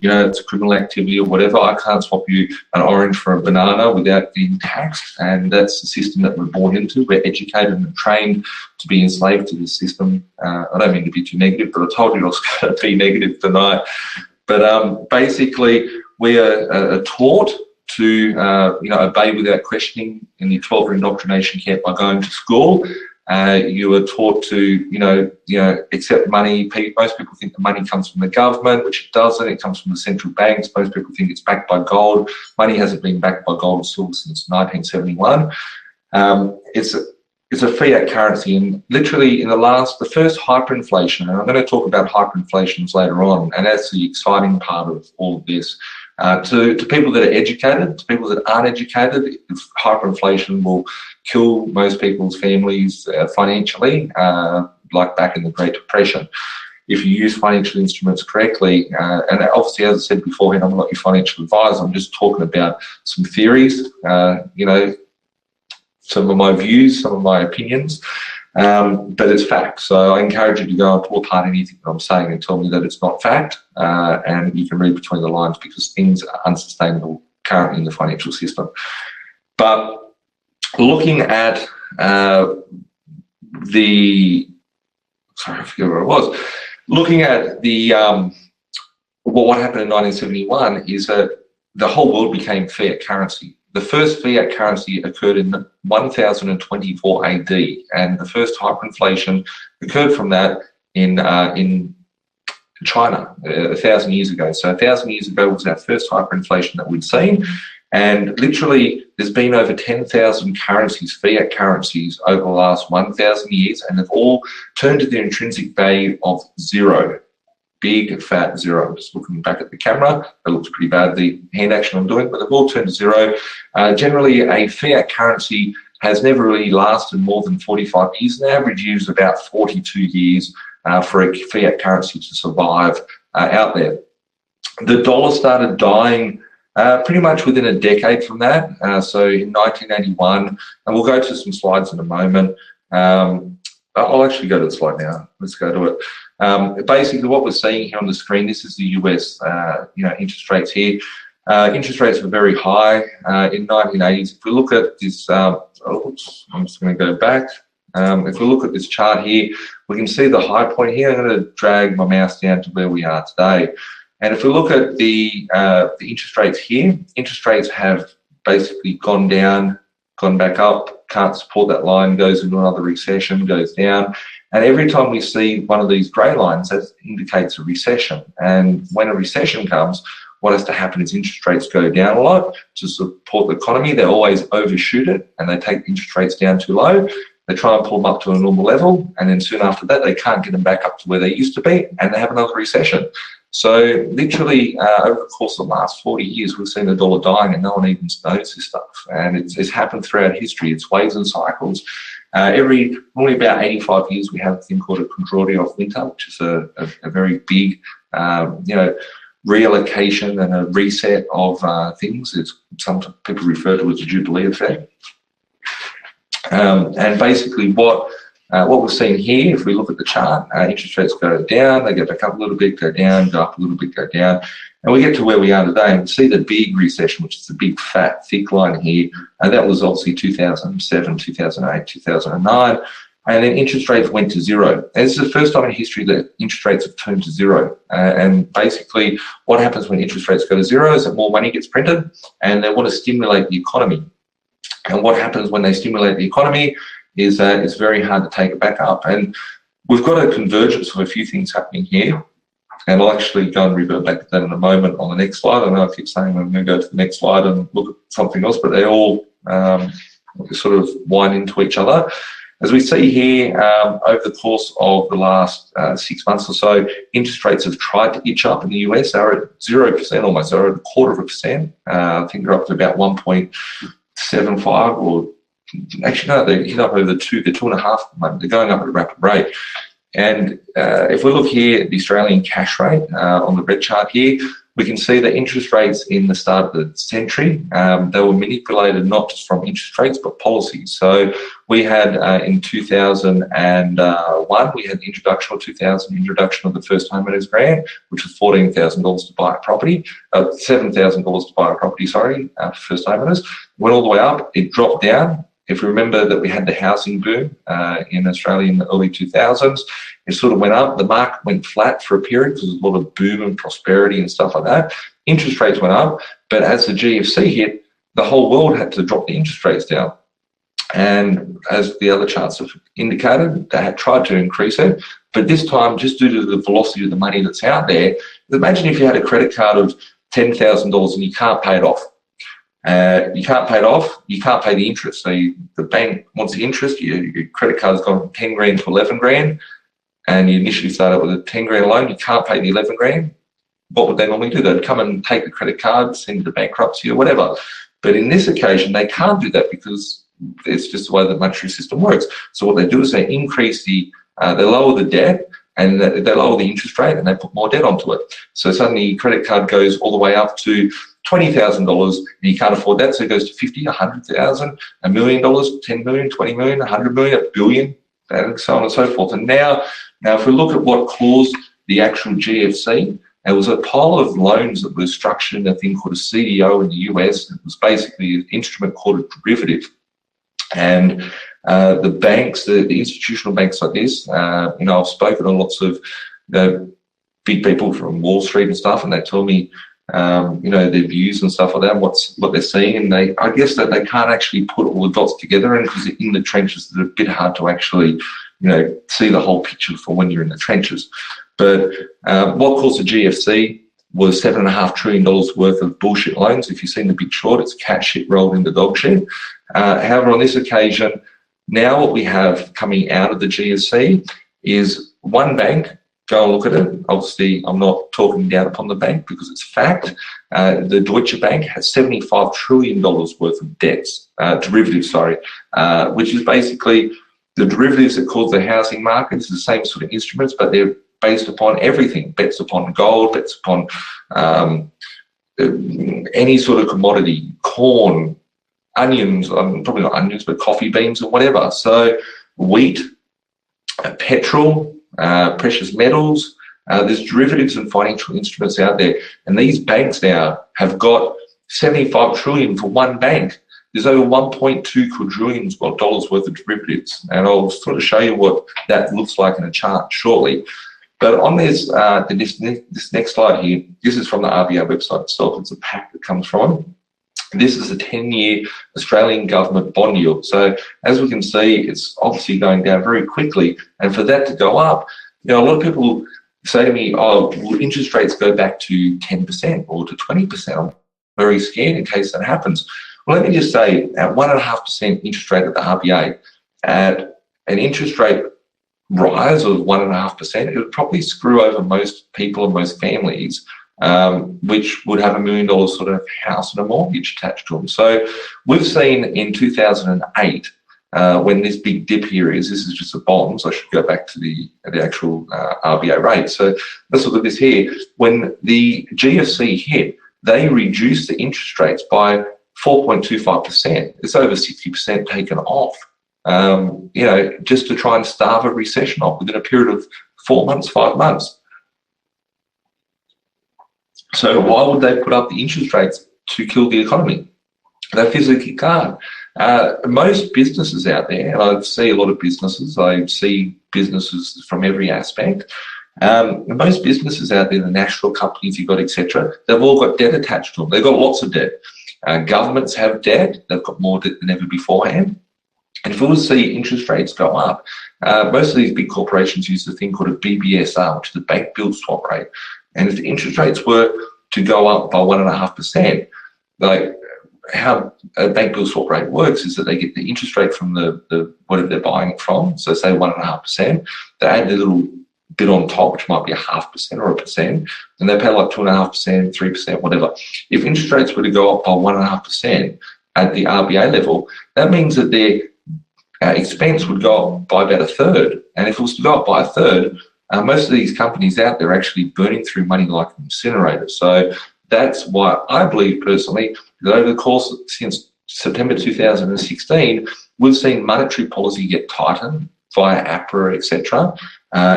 it's a criminal activity or whatever. I can't swap you an orange for a banana without being taxed, and that's the system that we're born into. We're educated and trained to be enslaved to this system. I don't mean to be too negative, but I told you I was going to be negative tonight. But basically, we are taught to obey without questioning in the 12 indoctrination camp by going to school. You are taught to accept money. Most people think the money comes from the government, which it doesn't. It comes from the central banks. Most people think it's backed by gold. Money hasn't been backed by gold or silver since 1971. It's a fiat currency, and literally in the first hyperinflation, and I'm going to talk about hyperinflations later on, and that's the exciting part of all of this. To people that are educated, to people that aren't educated, hyperinflation will kill most people's families financially, like back in the Great Depression. If you use financial instruments correctly, and obviously, as I said beforehand, I'm not your financial advisor, I'm just talking about some theories, some of my views, some of my opinions, but it's fact. So I encourage you to go and pull apart anything that I'm saying and tell me that it's not fact, and you can read between the lines because things are unsustainable currently in the financial system. But looking at looking at what happened in 1971 is that the whole world became fiat currency. The first fiat currency occurred in 1024 AD, and the first hyperinflation occurred from that in China 1,000 years ago. So 1,000 years ago was our first hyperinflation that we'd seen, and literally there's been over 10,000 currencies, fiat currencies, over the last 1,000 years, and they've all turned to their intrinsic value of zero. Big fat zero. I'm just looking back at the camera. It looks pretty bad, the hand action I'm doing, but they've all turned to zero. Generally, a fiat currency has never really lasted more than 45 years. The average year is about 42 years for a fiat currency to survive out there. The dollar started dying Pretty much within a decade from that. So in 1981, and we'll go to some slides in a moment. I'll actually go to the slide now. Let's go to it. Basically, what we're seeing here on the screen, this is the US, interest rates here. Interest rates were very high in 1980s. If we look at this, oops, I'm just going to go back. If we look at this chart here, we can see the high point here. I'm going to drag my mouse down to where we are today. And if we look at the interest rates here, interest rates have basically gone down, gone back up, can't support that line, goes into another recession, goes down. And every time we see one of these grey lines, that indicates a recession. And when a recession comes, what has to happen is interest rates go down a lot to support the economy. They always overshoot it and they take interest rates down too low. They try and pull them up to a normal level, and then soon after that, they can't get them back up to where they used to be, and they have another recession. So literally over the course of the last 40 years, we've seen the dollar dying and no one even knows this stuff. And it's happened throughout history. It's waves and cycles. Normally about 85 years, we have a thing called a contrario of winter, which is a very big, reallocation and a reset of things. Some people refer to it as a Jubilee effect. And basically what we're seeing here, if we look at the chart, interest rates go down, they go back up a little bit, go down, go up a little bit, go down. And we get to where we are today and see the big recession, which is the big, fat, thick line here. And that was obviously 2007, 2008, 2009. And then interest rates went to zero. And this is the first time in history that interest rates have turned to zero. And basically what happens when interest rates go to zero is that more money gets printed and they want to stimulate the economy. And what happens when they stimulate the economy is that it's very hard to take it back up. And we've got a convergence of a few things happening here. And I'll actually go and revert back to that in a moment on the next slide. I know I keep saying I'm going to go to the next slide and look at something else, but they all sort of wind into each other. As we see here, over the course of the last 6 months or so, interest rates have tried to itch up in the US. They're at 0% almost. They're at 0.25%. I think they're up to about 1.75 or actually no, they're hit up over the 2, they're 2.5 at the moment. They're going up at a rapid rate. And if we look here at the Australian cash rate on the red chart here, we can see that interest rates in the start of the century, they were manipulated not just from interest rates but policies. So we had in 2001, we had the introduction of the first homeowners grant, which was $14,000 to buy a property, $7,000 to buy a property, for first homeowners. Went all the way up, it dropped down. If you remember that we had the housing boom in Australia in the early 2000s, it sort of went up. The market went flat for a period because there was a lot of boom and prosperity and stuff like that. Interest rates went up, but as the GFC hit, the whole world had to drop the interest rates down. And as the other charts have indicated, they had tried to increase it, but this time, just due to the velocity of the money that's out there, imagine if you had a credit card of $10,000 and you can't pay it off. You can't pay it off, you can't pay the interest. So the bank wants the interest, your credit card's gone from 10 grand to 11 grand, and you initially start out with a 10 grand loan, you can't pay the 11 grand. What would they normally do? They'd come and take the credit card, send it to bankruptcy or whatever. But in this occasion, they can't do that because it's just the way the monetary system works. So what they do is they increase they lower the debt, and they lower the interest rate and they put more debt onto it. So suddenly your credit card goes all the way up to $20,000 and you can't afford that, so it goes to 50, 100,000, $1 million, 10 million, 20 million, 100 million, $1 billion, and so on and so forth. And now if we look at what caused the actual GFC, it was a pile of loans that was structured in a thing called a CDO in the US. It was basically an instrument called a derivative. And the banks, the institutional banks like this, I've spoken to lots of big people from Wall Street and stuff, and they tell me, their views and stuff like that, what they're seeing, and I guess that they can't actually put all the dots together, and because in the trenches, it's a bit hard to actually, see the whole picture for when you're in the trenches. But what caused the GFC was $7.5 trillion worth of bullshit loans. If you've seen The Big Short, it's cat shit rolled into dog shit. However, on this occasion, now what we have coming out of the GFC is one bank. Go and look at it. Obviously, I'm not talking down upon the bank because it's fact. The Deutsche Bank has $75 trillion worth of debts, derivatives, which is basically the derivatives that cause the housing market. It's the same sort of instruments, but they're based upon everything. Bets upon gold, bets upon any sort of commodity, corn, onions, probably not onions, but coffee beans and whatever. So wheat, petrol, precious metals, there's derivatives and financial instruments out there. And these banks now have got 75 trillion for one bank. There's over 1.2 quadrillion dollars worth of derivatives. And I'll sort of show you what that looks like in a chart shortly. But on this, this next slide here, this is from the RBA website itself. It's a pack that comes from. This is the 10-year Australian government bond yield. So as we can see, it's obviously going down very quickly. And for that to go up, a lot of people say to me, oh, will interest rates go back to 10% or to 20%? I'm very scared in case that happens. Well, let me just say, at 1.5% interest rate at the RBA, at an interest rate rise of 1.5%, it would probably screw over most people and most families, which would have $1 million sort of house and a mortgage attached to them. So we've seen in 2008, when this big dip here is, this is just the bonds. I should go back to the actual RBA rate. So let's look at this here. When the GFC hit, they reduced the interest rates by 4.25%. It's over 60% taken off. Just to try and starve a recession off within a period of 4 months, 5 months. So why would they put up the interest rates to kill the economy? They physically can't. Most businesses out there, and I see a lot of businesses, I see businesses from every aspect. Most businesses out there, the national companies you've got, etc., they've all got debt attached to them. They've got lots of debt. Governments have debt. They've got more debt than ever beforehand. And if we were to see interest rates go up, most of these big corporations use a thing called a BBSR, which is the bank bill swap rate. And if the interest rates were to go up by 1.5%, like how a bank bill swap rate works is that they get the interest rate from the whatever they're buying it from. So say 1.5%, they add a little bit on top, which might be 0.5% or 1%, and they pay like 2.5%, 3%, whatever. If interest rates were to go up by 1.5% at the RBA level, that means that their expense would go up by about a third. And if it was to go up by a third, most of these companies out there are actually burning through money like an incinerator. So that's why I believe personally that over the course since September 2016, we've seen monetary policy get tightened via APRA, etc.,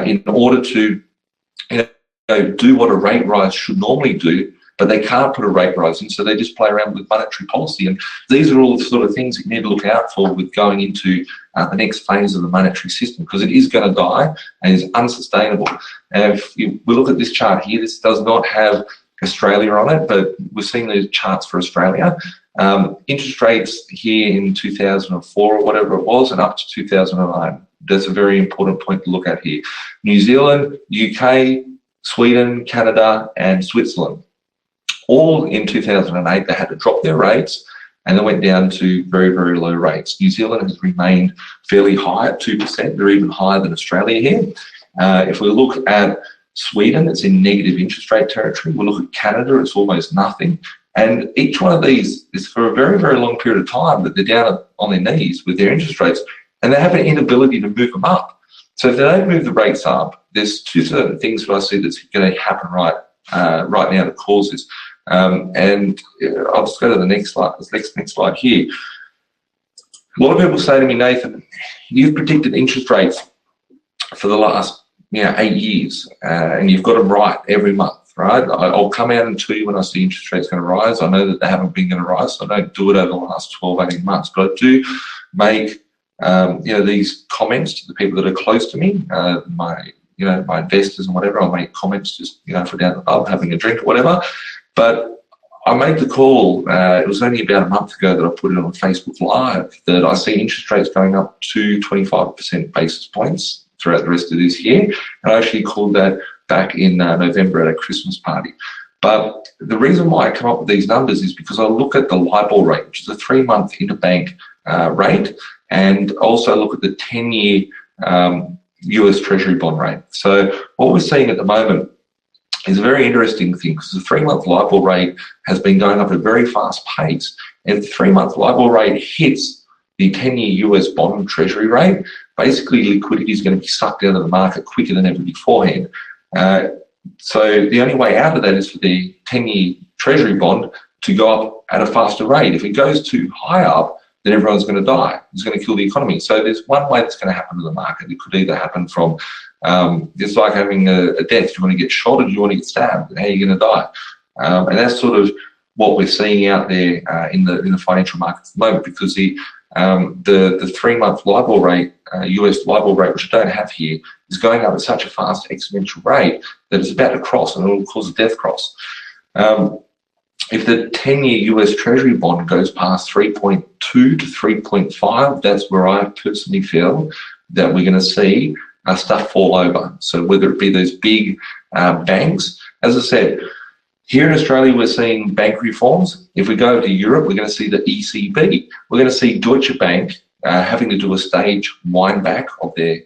in order to do what a rate rise should normally do, but they can't put a rate rise in, so they just play around with monetary policy. And these are all the sort of things that you need to look out for with going into the next phase of the monetary system, because it is going to die and is unsustainable. And if we look at this chart here, this does not have Australia on it, but we're seeing the charts for Australia. Interest rates here in 2004 or whatever it was, and up to 2009. That's a very important point to look at here. New Zealand, UK, Sweden, Canada, and Switzerland. All in 2008, they had to drop their rates and they went down to very, very low rates. New Zealand has remained fairly high at 2%. They're even higher than Australia here. If we look at Sweden, it's in negative interest rate territory. We look at Canada, it's almost nothing. And each one of these is for a very, very long period of time that they're down on their knees with their interest rates, and they have an inability to move them up. So if they don't move the rates up, there's two certain things that I see that's going to happen right now to cause this. And I'll just go to the next slide. This next slide here. A lot of people say to me, Nathan, you've predicted interest rates for the last 8 years, and you've got them right every month, right? I'll come out and tell you when I see interest rates going to rise. I know that they haven't been going to rise, so I don't do it over the last 12, 18 months. But I do make these comments to the people that are close to me, my investors and whatever. I'll make comments just for down the pub, having a drink or whatever. But I made the call, it was only about a month ago that I put it on Facebook Live, that I see interest rates going up to 25% basis points throughout the rest of this year. And I actually called that back in November at a Christmas party. But the reason why I come up with these numbers is because I look at the LIBOR rate, which is a 3-month interbank rate, and also look at the 10-year US Treasury bond rate. So what we're seeing at the moment is a very interesting thing, because the 3-month LIBOR rate has been going up at a very fast pace. And if the 3-month LIBOR rate hits the 10-year US bond treasury rate, basically liquidity is going to be sucked out of the market quicker than ever beforehand. So the only way out of that is for the 10-year Treasury bond to go up at a faster rate. If it goes too high up, then everyone's going to die. It's going to kill the economy. So there's one way that's going to happen to the market. It could either happen from, it's like having a death. You want to get shot or you want to get stabbed. How are you going to die? And that's sort of what we're seeing out there in the financial markets at the moment, because the 3-month LIBOR rate, US LIBOR rate, which I don't have here, is going up at such a fast exponential rate that it's about to cross, and it will cause a death cross. If the 10-year US Treasury bond goes past 3.2 to 3.5, that's where I personally feel that we're going to see stuff fall over. So whether it be those big banks, as I said, here in Australia, we're seeing bank reforms. If we go to Europe, we're going to see the ECB. We're going to see Deutsche Bank having to do a stage wind back of their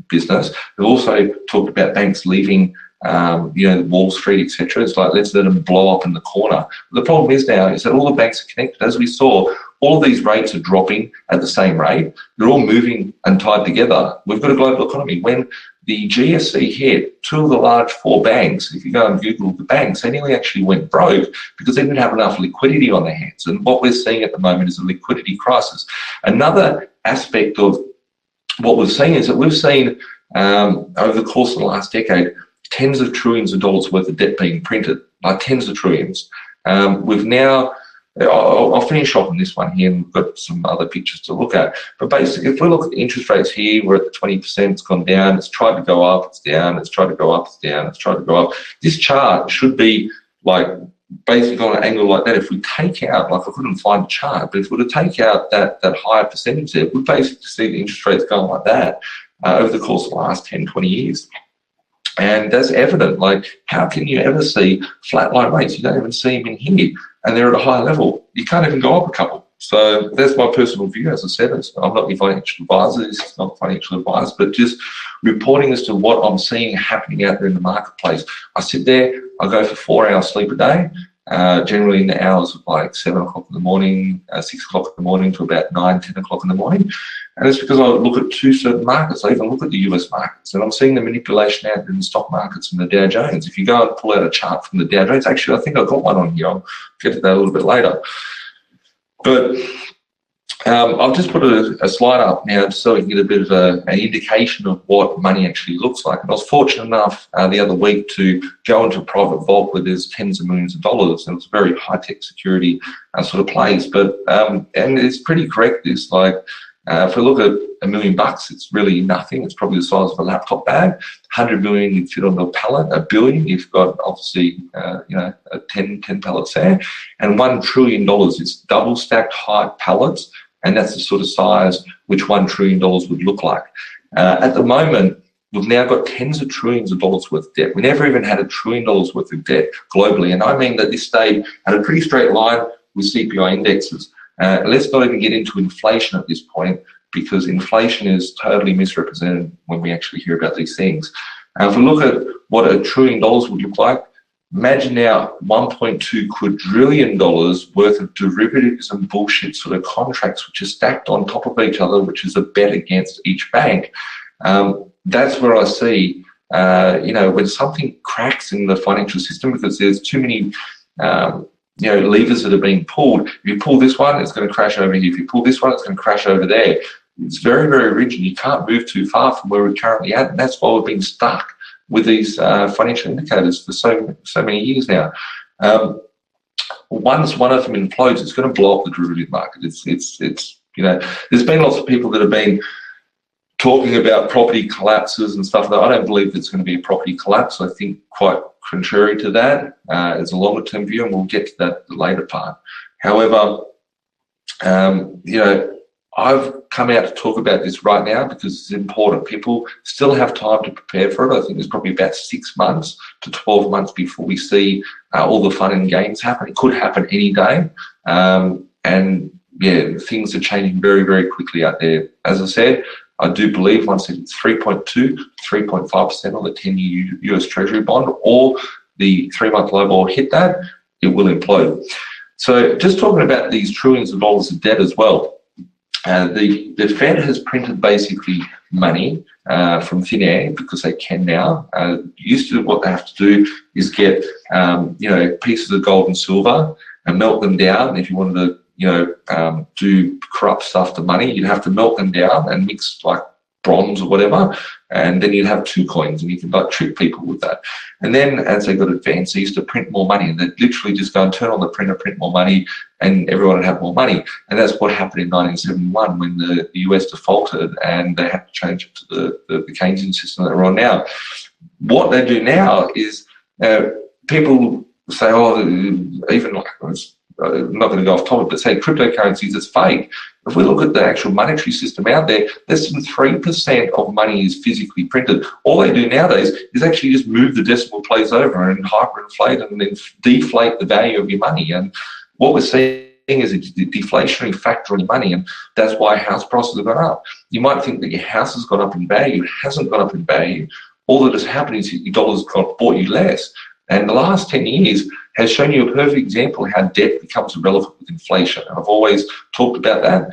business. We've also talked about banks leaving Wall Street, etc. It's like, let's let them blow up in the corner. The problem is now is that all the banks are connected. As we saw, all of these rates are dropping at the same rate. They're all moving and tied together. We've got a global economy. When the GFC hit, 2 of the large 4 banks, if you go and Google the banks, they nearly actually went broke because they didn't have enough liquidity on their hands. And what we're seeing at the moment is a liquidity crisis. Another aspect of what we've seen is that we've seen over the course of the last decade, tens of trillions of dollars worth of debt being printed, like tens of trillions. We've now, I'll finish off on this one here, and we've got some other pictures to look at. But basically, if we look at the interest rates here, we're at the 20%, it's gone down, it's tried to go up, it's down, it's tried to go up, it's down, it's tried to go up. This chart should be like basically on an angle like that. If we take out, like I couldn't find a chart, but if we were to take out that higher percentage there, we basically see the interest rates going like that over the course of the last 10, 20 years. And that's evident. Like, how can you ever see flatline rates? You don't even see them in here, and they're at a high level. You can't even go up a couple. So that's my personal view. As I said, I'm not your financial advisor. This is not financial advice, but just reporting as to what I'm seeing happening out there in the marketplace. I sit there, I go for 4 hours sleep a day, generally in the hours of like 7 o'clock in the morning, 6 o'clock in the morning to about 9, 10 o'clock in the morning. And it's because I look at 2 certain markets. I even look at the US markets, and I'm seeing the manipulation out in the stock markets and the Dow Jones. If you go and pull out a chart from the Dow Jones, actually, I think I've got one on here. I'll get to that a little bit later. But I've just put a slide up now so we can get a bit of an indication of what money actually looks like. And I was fortunate enough the other week to go into a private vault where there's tens of millions of dollars, and it's very high-tech security sort of place. But and it's pretty correct, this, like, if we look at $1 million, it's really nothing. It's probably the size of a laptop bag. 100 million you fit on a pallet. $1 billion, you've got obviously 10 pallets there. And $1 trillion is double stacked height pallets, and that's the sort of size which $1 trillion would look like. At the moment, we've now got tens of trillions of dollars worth of debt. We never even had $1 trillion worth of debt globally, and I mean that this stayed at a pretty straight line with CPI indexes. Let's not even get into inflation at this point, because inflation is totally misrepresented when we actually hear about these things. If we look at what $1 trillion would look like, imagine now $1.2 quadrillion worth of derivatives and bullshit sort of contracts which are stacked on top of each other, which is a bet against each bank. That's where I see, when something cracks in the financial system because there's too many levers that are being pulled. If you pull this one, it's going to crash over here. If you pull this one, it's going to crash over there. It's very, very rigid. You can't move too far from where we're currently at, and that's why we've been stuck with these financial indicators for so many years now. Once one of them implodes, it's going to blow up the derivative market. It's there's been lots of people that have been talking about property collapses and stuff. I don't believe it's going to be a property collapse. I think quite contrary to that. It's a longer term view, and we'll get to that the later part. However, I've come out to talk about this right now because it's important. People still have time to prepare for it. I think there's probably about 6 months to 12 months before we see all the fun and games happen. It could happen any day. Things are changing very, very quickly out there. As I said, I do believe once it's 3.2 to 3.5% on the 10-year US Treasury bond, or the 3-month LIBOR hit that, it will implode. So just talking about these trillions of dollars of debt as well, The Fed has printed basically money from thin air because they can now. Used to, what they have to do is get pieces of gold and silver and melt them down. If you wanted to do corrupt stuff to money, you'd have to melt them down and mix like bronze or whatever, and then you'd have 2 coins, and you can like trick people with that. And then as they got advanced, they used to print more money, and they'd literally just go and turn on the printer, print more money, and everyone would have more money. And that's what happened in 1971 when the US defaulted, and they had to change it to the Keynesian system that we're on now. What they do now is people say, oh, even like, I'm not going to go off topic, but say cryptocurrencies, it's fake. If we look at the actual monetary system out there, less than 3% of money is physically printed. All they do nowadays is actually just move the decimal place over and hyperinflate and then deflate the value of your money. And what we're seeing is a deflationary factor on your money, and that's why house prices have gone up. You might think that your house has gone up in value. It hasn't gone up in value. All that has happened is your dollars bought you less. And the last 10 years has shown you a perfect example of how debt becomes irrelevant with inflation. And I've always talked about that,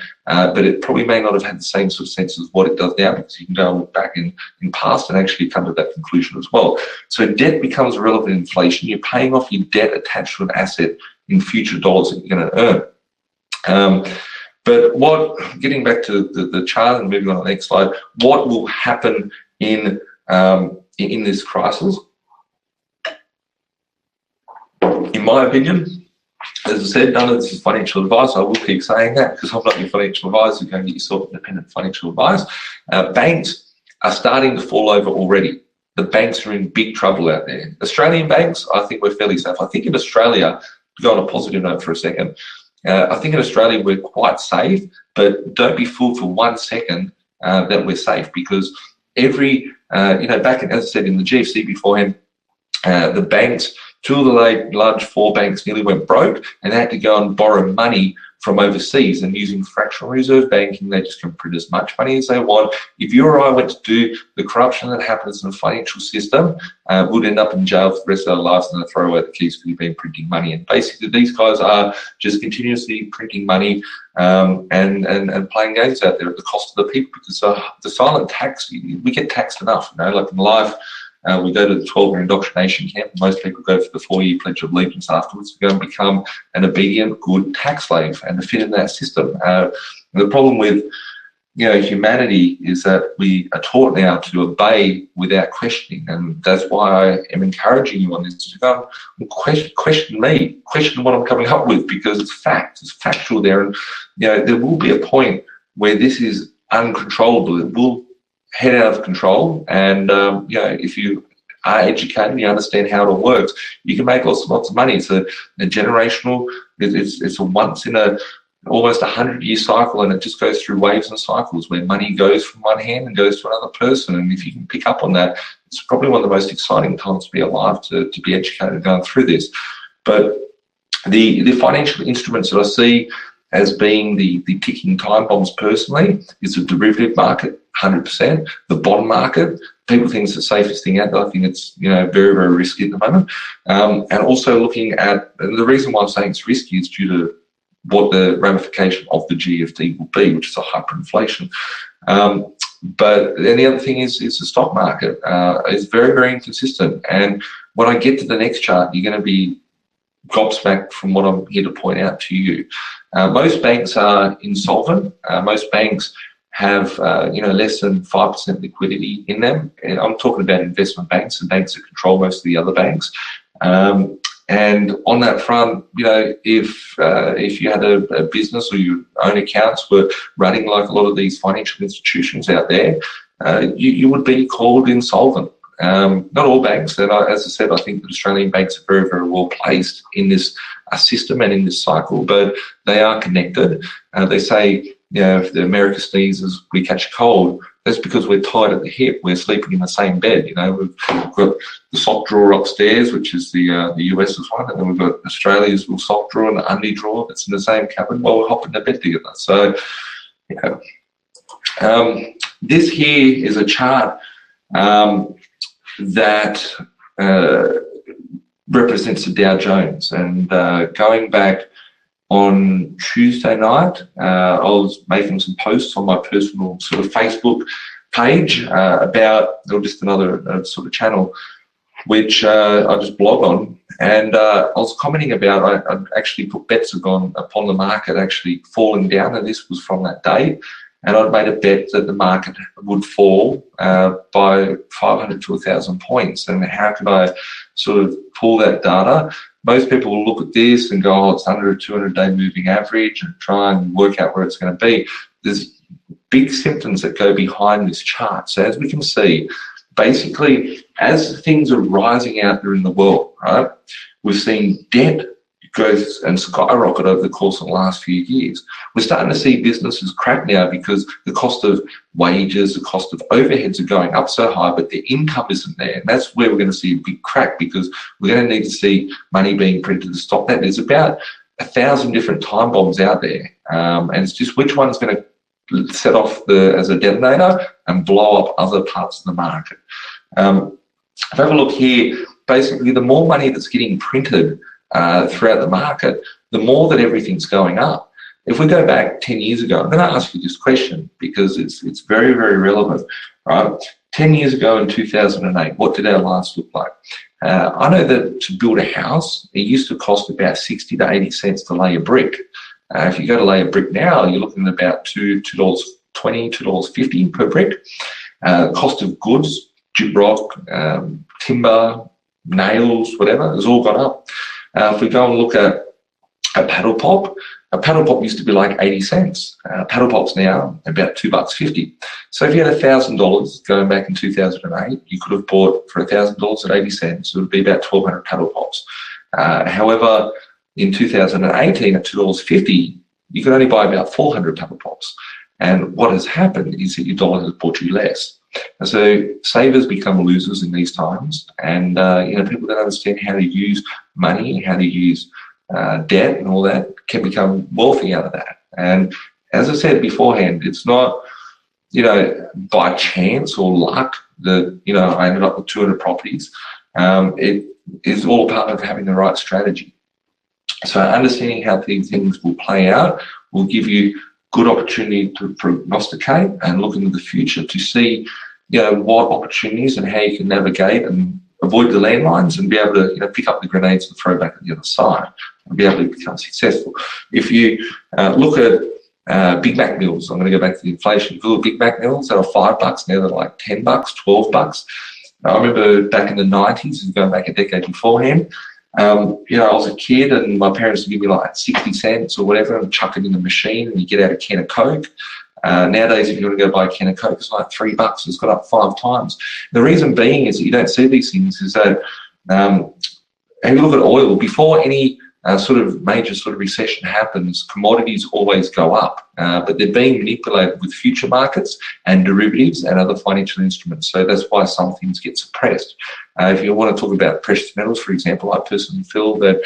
but it probably may not have had the same sort of sense as what it does now, because you can go and look back in past and actually come to that conclusion as well. So debt becomes irrelevant in inflation. You're paying off your debt attached to an asset in future dollars that you're going to earn. But getting back to the chart and moving on to the next slide, what will happen in this crisis? In my opinion, as I said, none of this is financial advice. I will keep saying that because I'm not your financial advisor. Go and get yourself independent financial advice. Banks are starting to fall over already. The banks are in big trouble out there. Australian banks, I think we're fairly safe. I think in Australia, to go on a positive note for a second, I think in Australia we're quite safe, but don't be fooled for 1 second that we're safe, because back in, as I said, in the GFC beforehand, the banks, 2 of the large 4 banks nearly went broke, and they had to go and borrow money from overseas, and using fractional reserve banking, they just can print as much money as they want. If you or I went to do the corruption that happens in the financial system, we'd end up in jail for the rest of our lives, and they'll throw away the keys because you've been printing money. And basically, these guys are just continuously printing money and playing games out there at the cost of the people, because the silent tax, we get taxed enough, like in life. We go to the 12-year indoctrination camp. Most people go for the 4-year Pledge of Allegiance afterwards to go and become an obedient, good tax slave and to fit in that system. The problem with humanity is that we are taught now to obey without questioning, and that's why I am encouraging you on this to go and question me, question what I'm coming up with, because it's fact, it's factual there, and there will be a point where this is uncontrollable. It will head out of control, and if you are educated, you understand how it all works, you can make lots of money. It's a generational, it's a once in almost 100-year cycle, and it just goes through waves and cycles where money goes from one hand and goes to another person. And if you can pick up on that, it's probably one of the most exciting times to be alive, to be educated going through this. But the financial instruments that I see as being the ticking time bombs personally is the derivative market, 100%. The bond market, people think it's the safest thing out there. I think it's very, very risky at the moment. And also looking at, and the reason why I'm saying it's risky is due to what the ramification of the GFD will be, which is a hyperinflation. But then the other thing is the stock market. It's very, very inconsistent. And when I get to the next chart, you're going to be gobsmacked from what I'm here to point out to you. Most banks are insolvent. Most banks have less than 5% liquidity in them. And I'm talking about investment banks and banks that control most of the other banks. And on that front, if you had a business or your own accounts were running like a lot of these financial institutions out there, you would be called insolvent. Not all banks, and as I said, I think that Australian banks are very, very well placed in this system and in this cycle, but they are connected. They say, if the America sneezes, we catch a cold. That's because we're tied at the hip. We're sleeping in the same bed. We've got the sock drawer upstairs, which is the US's one, and then we've got Australia's little sock drawer and the undie drawer that's in the same cupboard while we're hopping to bed together. So, this here is a chart that represents the Dow Jones, and going back on Tuesday night, I was making some posts on my personal sort of Facebook page about, or just another sort of channel, which I just blog on, and I was commenting about, I actually put bets have gone upon the market actually falling down, and this was from that day, and I'd made a bet that the market would fall by 500 to 1,000 points. And how could I sort of pull that data? Most people will look at this and go, oh, it's under a 200-day moving average, and try and work out where it's going to be. There's big symptoms that go behind this chart. So as we can see, basically, as things are rising out there in the world, right, we've seen debt growth and skyrocket over the course of the last few years. We're starting to see businesses crack now because the cost of wages, the cost of overheads are going up so high, but the income isn't there. And that's where we're going to see a big crack, because we're going to need to see money being printed to stop that. There's about 1,000 different time bombs out there, and it's just which one's going to set off as a detonator and blow up other parts of the market. If I have a look here, basically the more money that's getting printed throughout the market, the more that everything's going up. If we go back 10 years ago, I'm going to ask you this question because it's very, very relevant, right? 10 years ago in 2008, what did our lives look like? I know that to build a house, it used to cost about 60 to 80 cents to lay a brick. If you go to lay a brick now, you're looking at about $2.20, $2.50 per brick. Cost of goods, gyprock, timber, nails, whatever, has all gone up. If we go and look at a paddle pop used to be like 80 cents. Paddle pop's now about $2.50. So if you had $1,000 going back in 2008, you could have bought for $1,000 at 80 cents. It would be about 1,200 paddle pops. However, in 2018 at $2.50, you could only buy about 400 paddle pops. And what has happened is that your dollar has bought you less. And so savers become losers in these times, and people don't understand how to use money, how to use debt and all that, can become wealthy out of that. And as I said beforehand, it's not, by chance or luck that, I ended up with 200 properties. It is all part of having the right strategy. So understanding how these things will play out will give you good opportunity to prognosticate and look into the future to see, what opportunities and how you can navigate and avoid the landmines and be able to, pick up the grenades and throw back at the other side and be able to become successful. If you look at Big Mac meals, I'm going to go back to the inflation. If you look at Big Mac meals, they were $5, now they're like $10, $12. I remember back in the 90s, going back a decade beforehand, I was a kid and my parents would give me like 60 cents or whatever and chuck it in the machine and you get out a can of Coke. Nowadays, if you want to go buy a can of Coke, it's like $3. It's got up 5 times. The reason being is that you don't see these things is that if you look at oil, before any major recession happens, commodities always go up, but they're being manipulated with future markets and derivatives and other financial instruments. So that's why some things get suppressed. If you want to talk about precious metals, for example, I personally feel that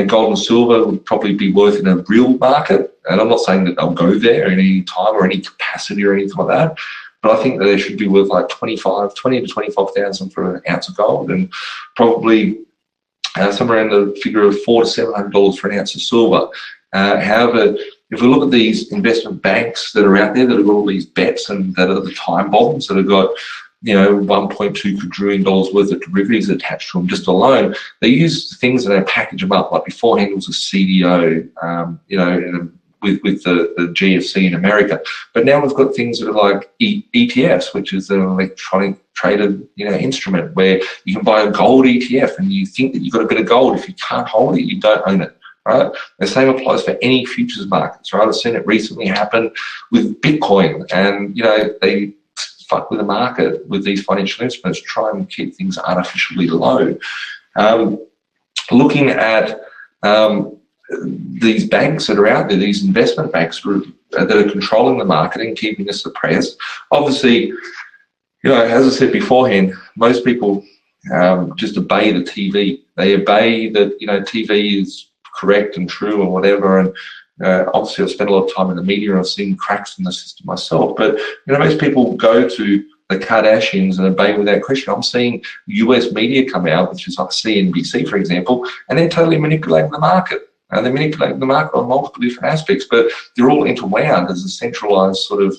gold and silver would probably be worth in a real market, and I'm not saying that they'll go there at any time or any capacity or anything like that, but I think that they should be worth like 20 to 25,000 for an ounce of gold, and probably somewhere in the figure of $400 to $700 for an ounce of silver. However, if we look at these investment banks that are out there that have got all these bets and that are the time bombs that have got $1.2 quadrillion worth of derivatives attached to them just alone, they use things and they package them up. Like beforehand it was a CDO, with the GFC in America. But now we've got things that are like ETFs, which is an electronic traded instrument where you can buy a gold ETF and you think that you've got a bit of gold. If you can't hold it, you don't own it. Right? The same applies for any futures markets, right? I've seen it recently happen with Bitcoin, and they fuck with the market with these financial instruments, try and keep things artificially low. Looking at these banks that are out there, these investment banks that are controlling the market and keeping us suppressed. Obviously, as I said beforehand, most people just obey the TV. They obey that, TV is correct and true and whatever. And obviously, I've spent a lot of time in the media and I've seen cracks in the system myself. But, most people go to the Kardashians and obey without question. I'm seeing US media come out, which is like CNBC, for example, and they're totally manipulating the market. They're manipulating the market on multiple different aspects, but they're all interwound as a centralized sort of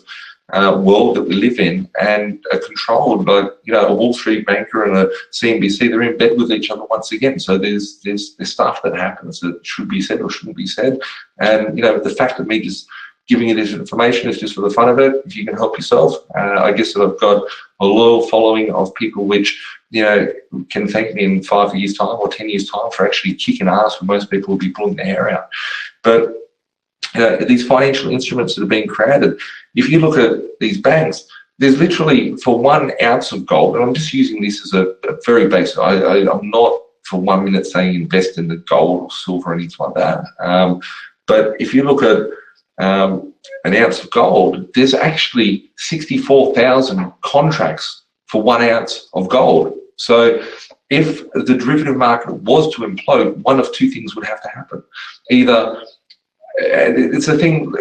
world that we live in, and are controlled by, you know, a Wall Street banker and a CNBC. They're in bed with each other once again. So there's stuff that happens that should be said or shouldn't be said. And, you know, the fact of me just giving you this information is just for the fun of it. If you can help yourself, I guess that I've got a loyal following of people which, you know, can thank me in 5 years' time or 10 years' time for actually kicking ass when most people will be pulling their hair out. But these financial instruments that are being created, if you look at these banks, there's literally, for 1 ounce of gold, and I'm just using this as a very basic, I'm not for 1 minute saying invest in the gold or silver or anything like that. But if you look at an ounce of gold, there's actually 64,000 contracts for 1 ounce of gold. So if the derivative market was to implode, one of two things would have to happen. Either, it's a thing,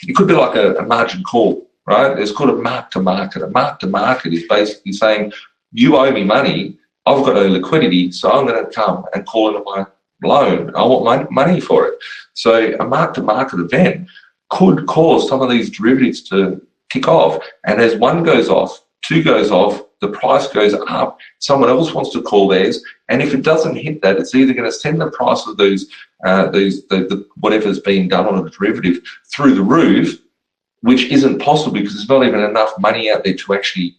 it could be like a margin call, right? It's called a mark to market. A mark to market is basically saying, you owe me money, I've got no liquidity, so I'm going to come and call into my loan. I want my money for it. So a mark to market event could cause some of these derivatives to kick off. And as one goes off, two goes off, the price goes up, someone else wants to call theirs, and if it doesn't hit that, it's either going to send the price of those whatever's being done on a derivative through the roof, which isn't possible because there's not even enough money out there to actually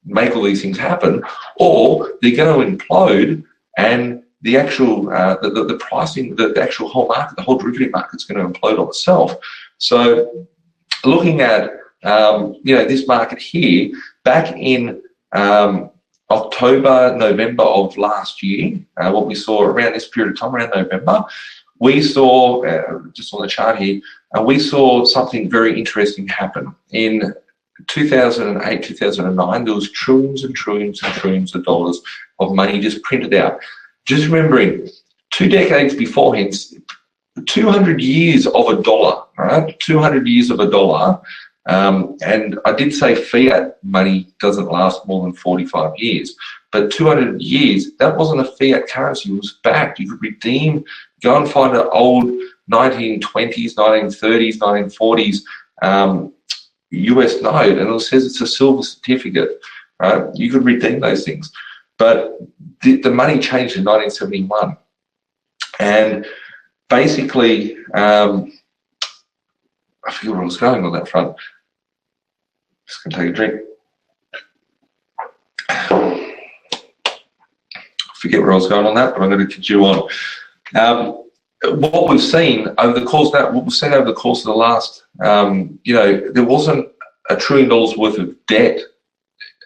make all these things happen, or they're going to implode and the actual the pricing, the actual whole market, the whole derivative market's going to implode on itself. So looking at you know, this market here, back in October, November of last year, what we saw around this period of time, around November, we saw, just on the chart here, we saw something very interesting happen. In 2008, 2009, there was trillions and trillions and trillions of dollars of money just printed out. Just remembering, 2 decades beforehand, 200 years of a dollar, right? 200 years of a dollar. And I did say fiat money doesn't last more than 45 years, but 200 years, that wasn't a fiat currency, it was backed. You could redeem, go and find an old 1920s, 1930s, 1940s US note, and it says it's a silver certificate, right? You could redeem those things. But the money changed in 1971. And basically, I forget where I was going on that front. Just gonna take a drink. I forget where I was going on that, but I'm going to continue on. What we've seen over the course of the last, you know, there wasn't $1 trillion worth of debt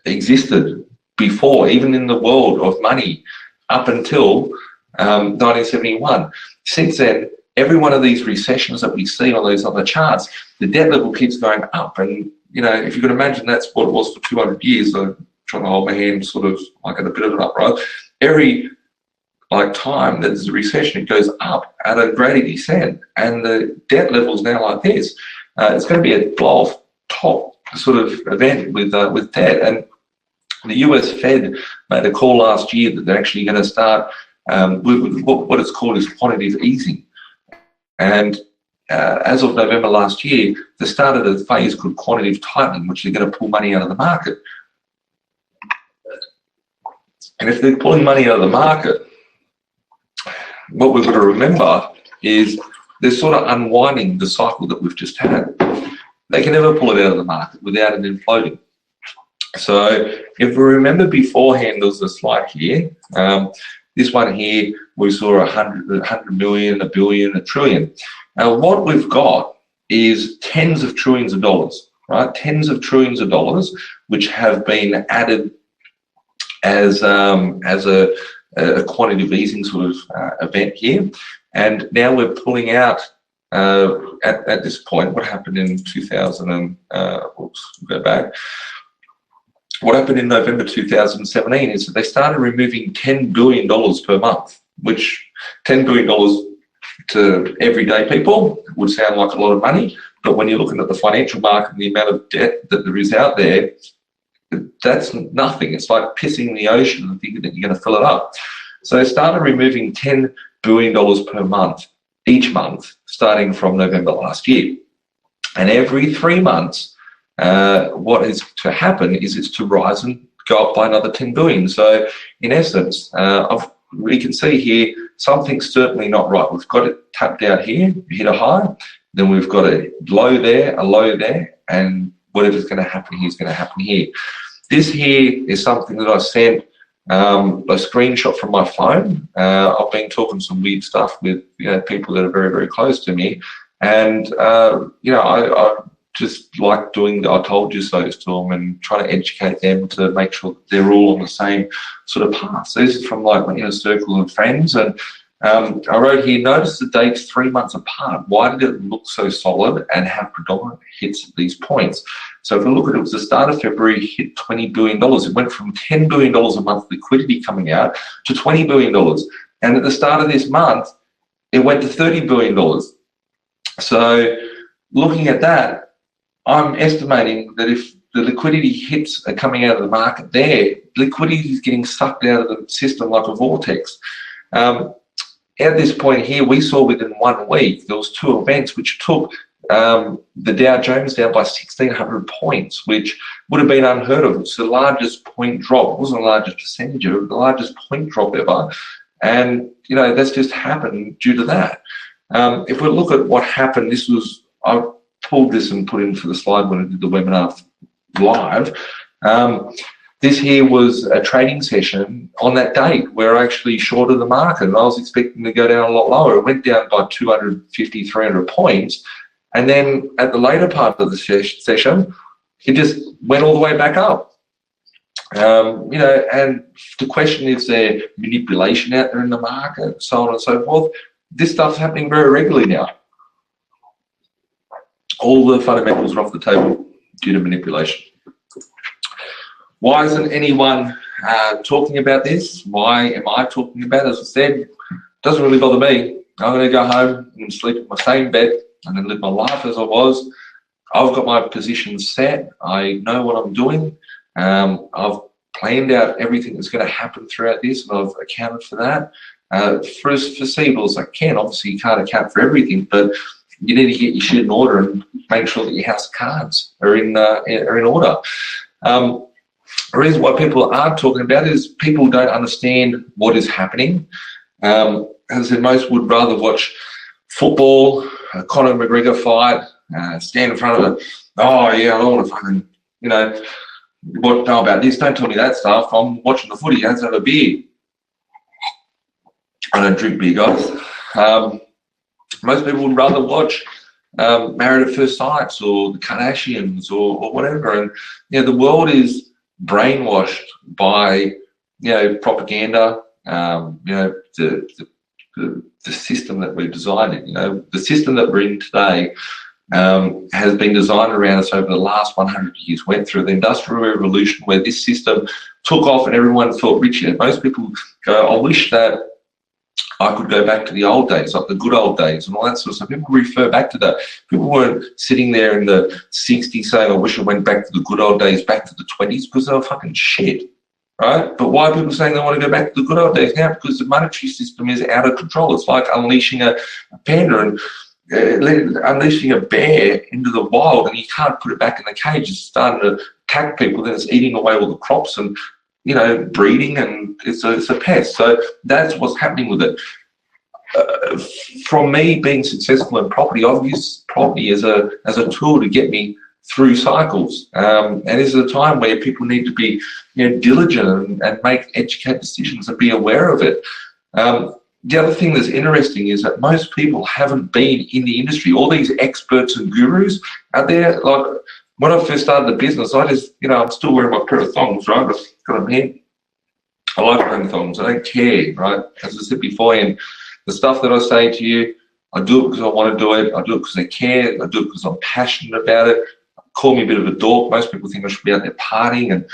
existed before, even in the world of money, up until 1971. Since then, every one of these recessions that we see on those other charts, the debt level keeps going up. And, you know, if you could imagine that's what it was for 200 years, I'm trying to hold my hand sort of like at a bit of an upright. Every time that there's a recession, it goes up at a greater descent. And the debt level's now like this. It's going to be a blow-off top sort of event with debt. And the US Fed made a call last year that they're actually going to start with what it's called is quantitative easing. And as of November last year, they started a phase called quantitative tightening, which they're going to pull money out of the market. And if they're pulling money out of the market, what we've got to remember is they're sort of unwinding the cycle that we've just had. They can never pull it out of the market without it imploding. So if we remember beforehand, there was a slide here. This one here, we saw 100 million, a billion, a trillion. Now what we've got is tens of trillions of dollars, right? Tens of trillions of dollars, which have been added as a quantitative easing sort of event here. And now we're pulling out, at this point, what happened in 2000 and, oops, go back. What happened in November 2017 is that they started removing $10 billion per month, which $10 billion to everyday people would sound like a lot of money. But when you're looking at the financial market and the amount of debt that there is out there, that's nothing. It's like pissing in the ocean and thinking that you're going to fill it up. So they started removing $10 billion per month. each month, starting from November last year. And every 3 months, what is to happen is it's to rise and go up by another 10 billion. So in essence, we can see here, something's certainly not right. We've got it tapped out here, we hit a high, then we've got a low there, and whatever's going to happen here is going to happen here. This here is something that I sent a screenshot from my phone. I've been talking some weird stuff with people that are very, very close to me, and I just like doing the I told you so's to them and trying to educate them to make sure that they're all on the same sort of path. So this is from like my inner circle of friends, and I wrote here, notice the dates 3 months apart. Why did it look so solid and have predominant hits at these points? So if we look at it, was the start of February, hit $20 billion. It went from $10 billion a month liquidity coming out to $20 billion. And at the start of this month, it went to $30 billion. So looking at that, I'm estimating that if the liquidity hits are coming out of the market there, liquidity is getting sucked out of the system like a vortex. At this point here, we saw within 1 week, there was 2 events which took the Dow Jones down by 1,600 points, which would have been unheard of. It's the largest point drop. It wasn't the largest percentage of it, the largest point drop ever. And, that's just happened due to that. If we look at what happened, I pulled this and put in for the slide when I did the webinar live. This here was a trading session on that date where I actually shorted the market, and I was expecting to go down a lot lower. It went down by 250, 300 points. And then at the later part of the session, it just went all the way back up. And the question is there manipulation out there in the market, so on and so forth. This stuff's happening very regularly now. All the fundamentals are off the table due to manipulation. Why isn't anyone talking about this? Why am I talking about it? As I said, it doesn't really bother me. I'm going to go home and sleep in my same bed and then live my life as I was. I've got my position set. I know what I'm doing. I've planned out everything that's going to happen throughout this, and I've accounted for that. For as foreseeable as I can. Obviously, you can't account for everything, but you need to get your shit in order and make sure that your house of cards are in order. The reason why people aren't talking about it is people don't understand what is happening. As I said, most would rather watch football, a Conor McGregor fight, stand in front of it. Oh, yeah, I don't want to fucking, what know about this? Don't tell me that stuff. I'm watching the footy. Let's have a beer. I don't drink beer, guys. Most people would rather watch Married at First Sight or the Kardashians or whatever. And, the world is brainwashed by, propaganda, the system that we've designed. The system that we're in today has been designed around us over the last 100 years. Went through the Industrial Revolution where this system took off and everyone felt rich. Most people go, I wish that I could go back to the old days, like the good old days and all that sort of stuff. People refer back to that. People weren't sitting there in the 60s saying, I wish I went back to the good old days, back to the 20s, because they were fucking shit, right? But why are people saying they want to go back to the good old days now? Because the monetary system is out of control. It's like unleashing a panda and unleashing a bear into the wild, and you can't put it back in the cage. It's starting to attack people, then it's eating away all the crops and breeding, and it's a pest. So that's what's happening with it. From me being successful in property, I've used property as a tool to get me through cycles. And this is a time where people need to be diligent and make educated decisions and be aware of it. The other thing that's interesting is that most people haven't been in the industry. All these experts and gurus out there, like when I first started the business, I just, I'm still wearing my pair of thongs, right? I've got them here. I like wearing thongs. I don't care, right? As I said before, and the stuff that I say to you, I do it because I want to do it. I do it because I care. I do it because I'm passionate about it. Call me a bit of a dork. Most people think I should be out there partying and,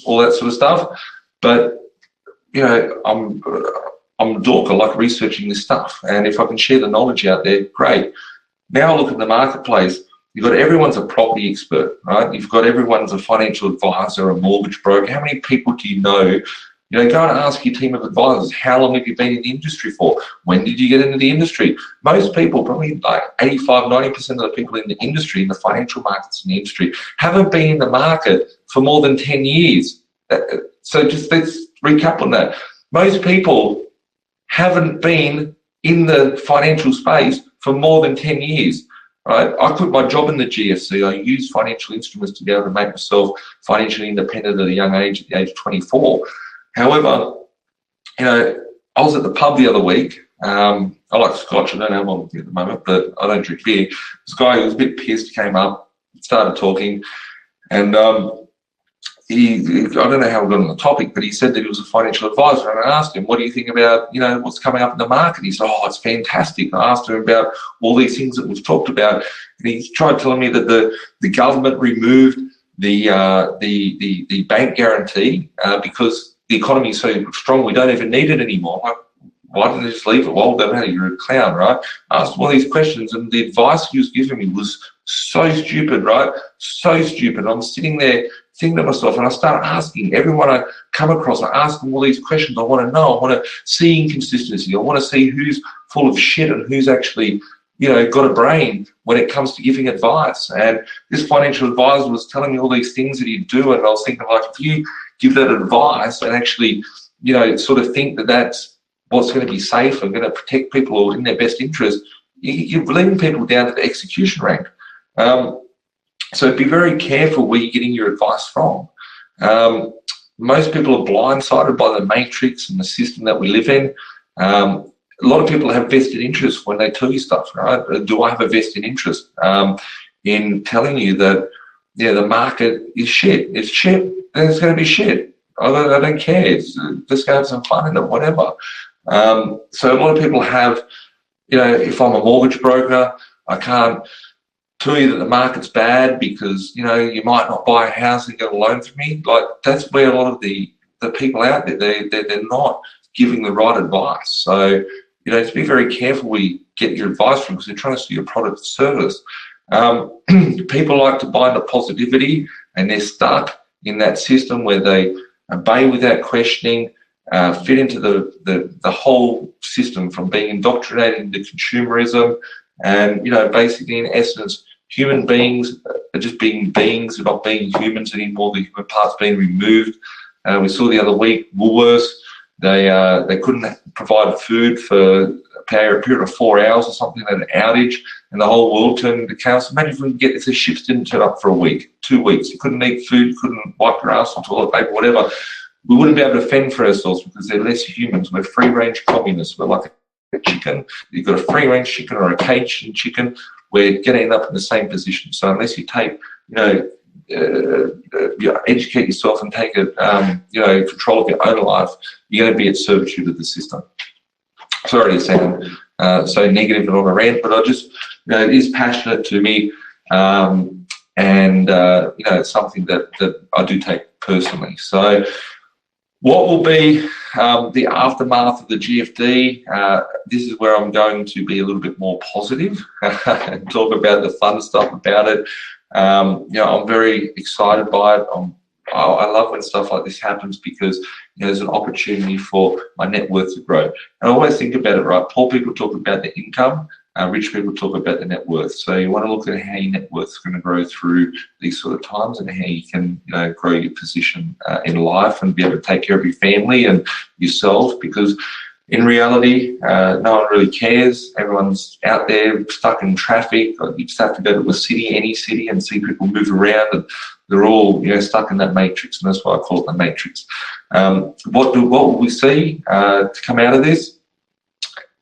all that sort of stuff. But, I'm a dork. I like researching this stuff. And if I can share the knowledge out there, great. Now look at the marketplace. You've got everyone's a property expert, right? You've got everyone's a financial advisor, a mortgage broker. How many people do you know go and ask your team of advisors, how long have you been in the industry for? When did you get into the industry? Most people, probably like 85, 90% of the people in the industry, in the financial markets in the industry, haven't been in the market for more than 10 years. So just let's recap on that. Most people haven't been in the financial space for more than 10 years. Right? I quit my job in the GFC. I used financial instruments to be able to make myself financially independent at a young age, at the age of 24. However, I was at the pub the other week. I like scotch. I don't have one with me at the moment, but I don't drink beer. This guy who was a bit pissed came up, started talking, and I don't know how we got on the topic, but he said that he was a financial advisor, and I asked him, what do you think about, what's coming up in the market? He said, oh, it's fantastic. I asked him about all these things that we've talked about, and he tried telling me that the government removed the bank guarantee because the economy is so strong we don't even need it anymore. Like, why didn't they just leave it? Well, you're a clown, right? I asked him all these questions, and the advice he was giving me was so stupid, right? So stupid. I'm sitting there thinking to myself, and I start asking everyone I come across, I ask them all these questions. I want to know, I want to see inconsistency. I want to see who's full of shit and who's actually, got a brain when it comes to giving advice. And this financial advisor was telling me all these things that he'd do, and I was thinking, like, if you give that advice and actually, sort of think that that's what's going to be safe and going to protect people or in their best interest, you're leaving people down to the execution rank. So be very careful where you're getting your advice from. Most people are blindsided by the matrix and the system that we live in. A lot of people have vested interest when they tell you stuff, right? Do I have a vested interest in telling you that, the market is shit? It's shit, then it's going to be shit. I don't care. It's just going to have some fun in it, whatever. So a lot of people have, if I'm a mortgage broker, I can't tell you that the market's bad because, you might not buy a house and get a loan from me. Like, that's where a lot of the people out there, they're not giving the right advice. So, to be very careful where you get your advice from because they're trying to sell your product or service. People like to buy into positivity, and they're stuck in that system where they obey without questioning, fit into the whole system from being indoctrinated into consumerism. And, basically, in essence, human beings are just being beings, they're not being humans anymore, the human part's being removed. We saw the other week, Woolworths, they couldn't provide food for a period of 4 hours or something, they had an outage, and the whole world turned into chaos. Imagine if we could get this, the ships didn't turn up for a week, 2 weeks. You couldn't eat food, you couldn't wipe your ass on toilet paper, whatever. We wouldn't be able to fend for ourselves because they're less humans. We're free-range communists. We're like a chicken. You've got a free-range chicken or a caged chicken. We're going to end up in the same position. So unless you take, educate yourself and take control of your own life, you're going to be at servitude of the system. Sorry to sound so negative and on a rant, but I just, it is passionate to me, and it's something that I do take personally. So, what will be the aftermath of the GFD? This is where I'm going to be a little bit more positive and talk about the fun stuff about it. I'm very excited by it. I love when stuff like this happens because there's an opportunity for my net worth to grow. And I always think about it, right? Poor people talk about the income. Rich people talk about the net worth. So you want to look at how your net worth is going to grow through these sort of times and how you can grow your position in life and be able to take care of your family and yourself, because in reality, no one really cares. Everyone's out there stuck in traffic. You just have to go to a city, any city, and see people move around, and they're all stuck in that matrix, and that's why I call it the matrix. What will we see to come out of this?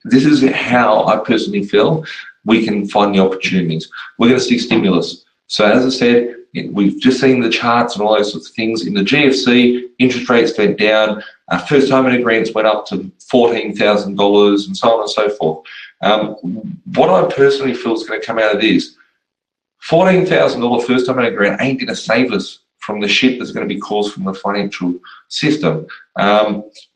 This is how I personally feel we can find the opportunities. We're going to see stimulus. So as I said, we've just seen the charts and all those sorts of things. In the GFC, interest rates went down. First home grants went up to $14,000 and so on and so forth. What I personally feel is going to come out of this, $14,000 first home grant ain't going to save us from the shit that's going to be caused from the financial system.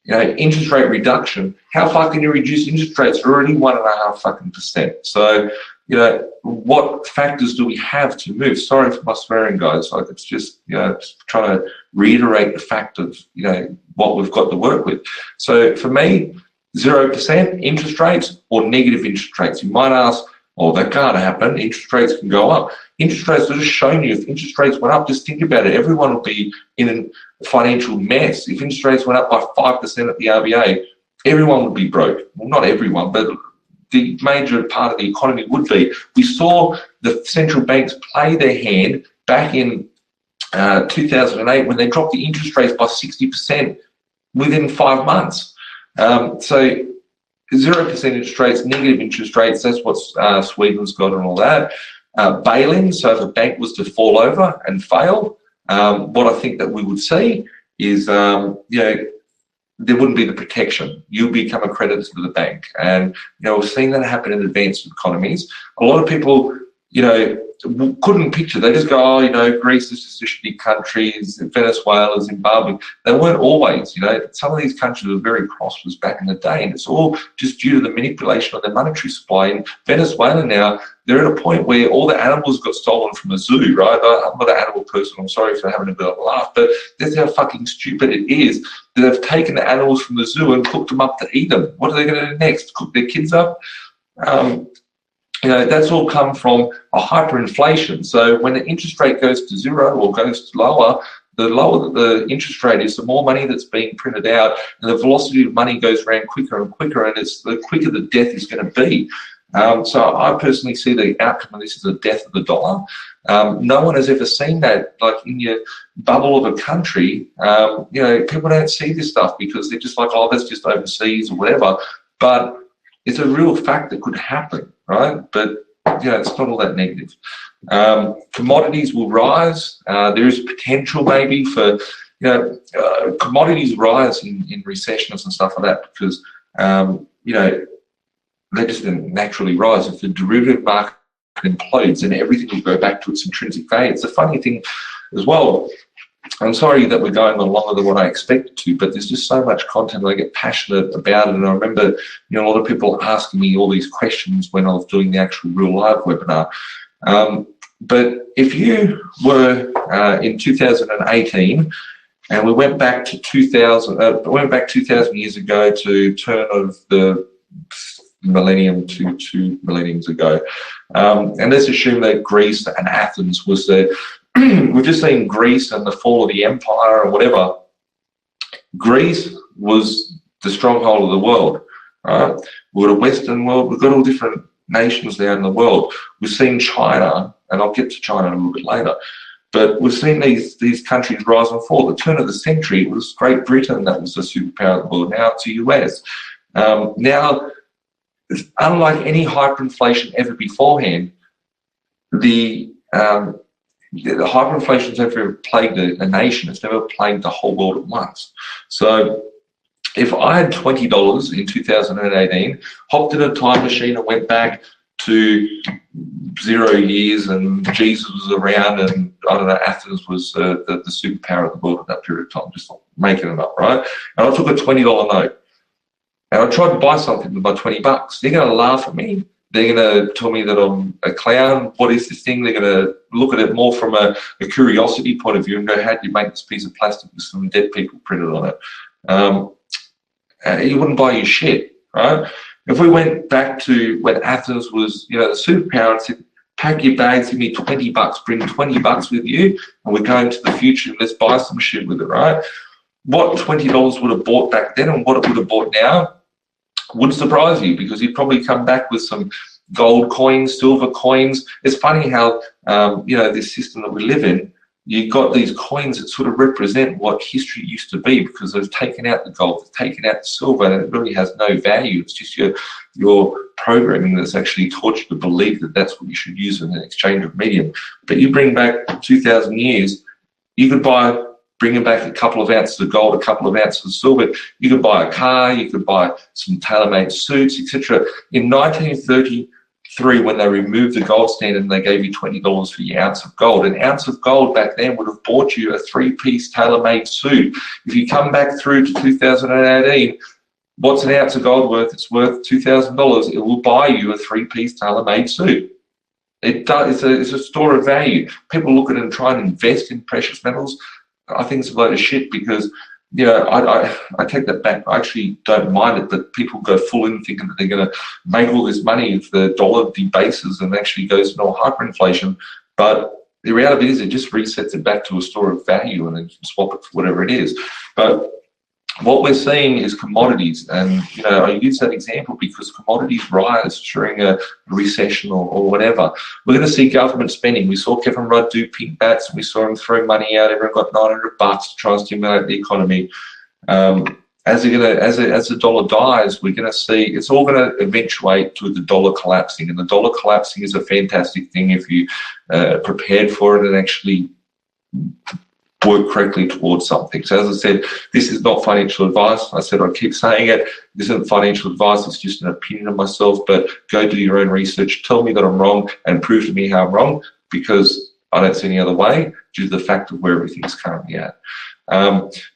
Interest rate reduction, how far can you reduce interest rates? They're already 1.5%. So, you know, what factors do we have to move? Sorry for my swearing, guys. Like, it's just, you know, just trying to reiterate the fact of, you know, what we've got to work with. So for me, 0% interest rates or negative interest rates. You might ask, oh, that can't happen. Interest rates can go up. Interest rates are just showing you, if interest rates went up, just think about it. Everyone would be in a financial mess. If interest rates went up by 5% at the RBA, everyone would be broke. Well, not everyone, but the major part of the economy would be. We saw the central banks play their hand back in 2008 when they dropped the interest rates by 60% within 5 months. So 0% interest rates, negative interest rates, that's what Sweden's got and all that. Bail-in, so if a bank was to fall over and fail, what I think that we would see is, you know, there wouldn't be the protection. You become a creditor to the bank. And, you know, we've seen that happen in advanced economies. A lot of people, you know, couldn't picture. They just go, oh, you know, Greece is just a shitty country, Venezuela, Zimbabwe. They weren't always, you know. Some of these countries were very prosperous back in the day, and it's all just due to the manipulation of their monetary supply. In Venezuela now, they're at a point where all the animals got stolen from a zoo, right? I'm not an animal person, I'm sorry for having a bit of a laugh, but that's how fucking stupid it is that they've taken the animals from the zoo and cooked them up to eat them. What are they going to do next? Cook their kids up? You know, that's all come from a hyperinflation. So when the interest rate goes to zero or goes to lower, the lower the interest rate is, the more money that's being printed out, and the velocity of money goes around quicker and quicker, and it's the quicker the death is going to be. So I personally see the outcome of this as the death of the dollar. No one has ever seen that, like in your bubble of a country. You know, people don't see this stuff because they're just like, oh, that's just overseas or whatever. But it's a real fact that could happen, right? But, you know, it's not all that negative. Commodities will rise. There is potential maybe for, you know, commodities rise in recessions and stuff like that because, you know, they just naturally rise. If the derivative market implodes, then everything will go back to its intrinsic value. It's a funny thing as well. I'm sorry that we're going on longer than what I expected to, but there's just so much content. I get passionate about it, and I remember, you know, a lot of people asking me all these questions when I was doing the actual real live webinar. But if you were in 2018, and we went back to 2,000 years ago to turn of the millennium to 2 millenniums ago, and let's assume that Greece and Athens was the we've just seen Greece and the fall of the empire or whatever. Greece was the stronghold of the world, right? We've got a Western world, we've got all different nations there in the world. We've seen China, and I'll get to China a little bit later, but we've seen these countries rise and fall. At the turn of the century, it was Great Britain that was the superpower of the world. Now it's the US. Now, unlike any hyperinflation ever beforehand, the hyperinflation has never plagued a nation. It's never plagued the whole world at once. So if I had $20 in 2018, hopped in a time machine and went back to 0 years and Jesus was around and, I don't know, Athens was the superpower of the world at that period of time, just making it up, right? And I took a $20 note and I tried to buy something with my $20. They're going to laugh at me. They're going to tell me that I'm a clown. What is this thing? They're going to look at it more from a curiosity point of view and go, how do you make this piece of plastic with some dead people printed on it? You wouldn't buy your shit, right? If we went back to when Athens was, you know, the superpower and said, pack your bags, give me $20, bring $20 with you, and we're going to the future and let's buy some shit with it, right? What $20 would have bought back then and what it would have bought now wouldn't surprise you, because you'd probably come back with some gold coins, silver coins. It's funny how, you know, this system that we live in, you've got these coins that sort of represent what history used to be, because they've taken out the gold, they've taken out the silver, and it really has no value. It's just your programming that's actually taught you to believe that that's what you should use in an exchange of medium. But you bring back 2,000 years, you could bring back a couple of ounces of gold, a couple of ounces of silver. You could buy a car, you could buy some tailor-made suits, etc. In 1933, when they removed the gold standard and they gave you $20 for your ounce of gold, an ounce of gold back then would have bought you a 3-piece tailor-made suit. If you come back through to 2018, what's an ounce of gold worth? It's worth $2,000. It will buy you a 3-piece tailor-made suit. It does. It's a store of value. People look at it and try and invest in precious metals. I think it's a load of shit because, I take that back. I actually don't mind it, but people go full in thinking that they're going to make all this money if the dollar debases and actually goes into hyperinflation. But the reality is it just resets it back to a store of value and then swap it for whatever it is. But what we're seeing is commodities, and I use that example because commodities rise during a recession or whatever. We're going to see government spending. We saw Kevin Rudd do pink bats, and we saw him throw money out. Everyone got $900 to try and stimulate the economy. As the dollar dies, we're going to see it's all going to eventuate to the dollar collapsing, and the dollar collapsing is a fantastic thing if you prepared for it and actually work correctly towards something. So as I said, this is not financial advice. I said I'd keep saying it. This isn't financial advice. It's just an opinion of myself, but go do your own research. Tell me that I'm wrong and prove to me how I'm wrong, because I don't see any other way due to the fact of where everything's currently at.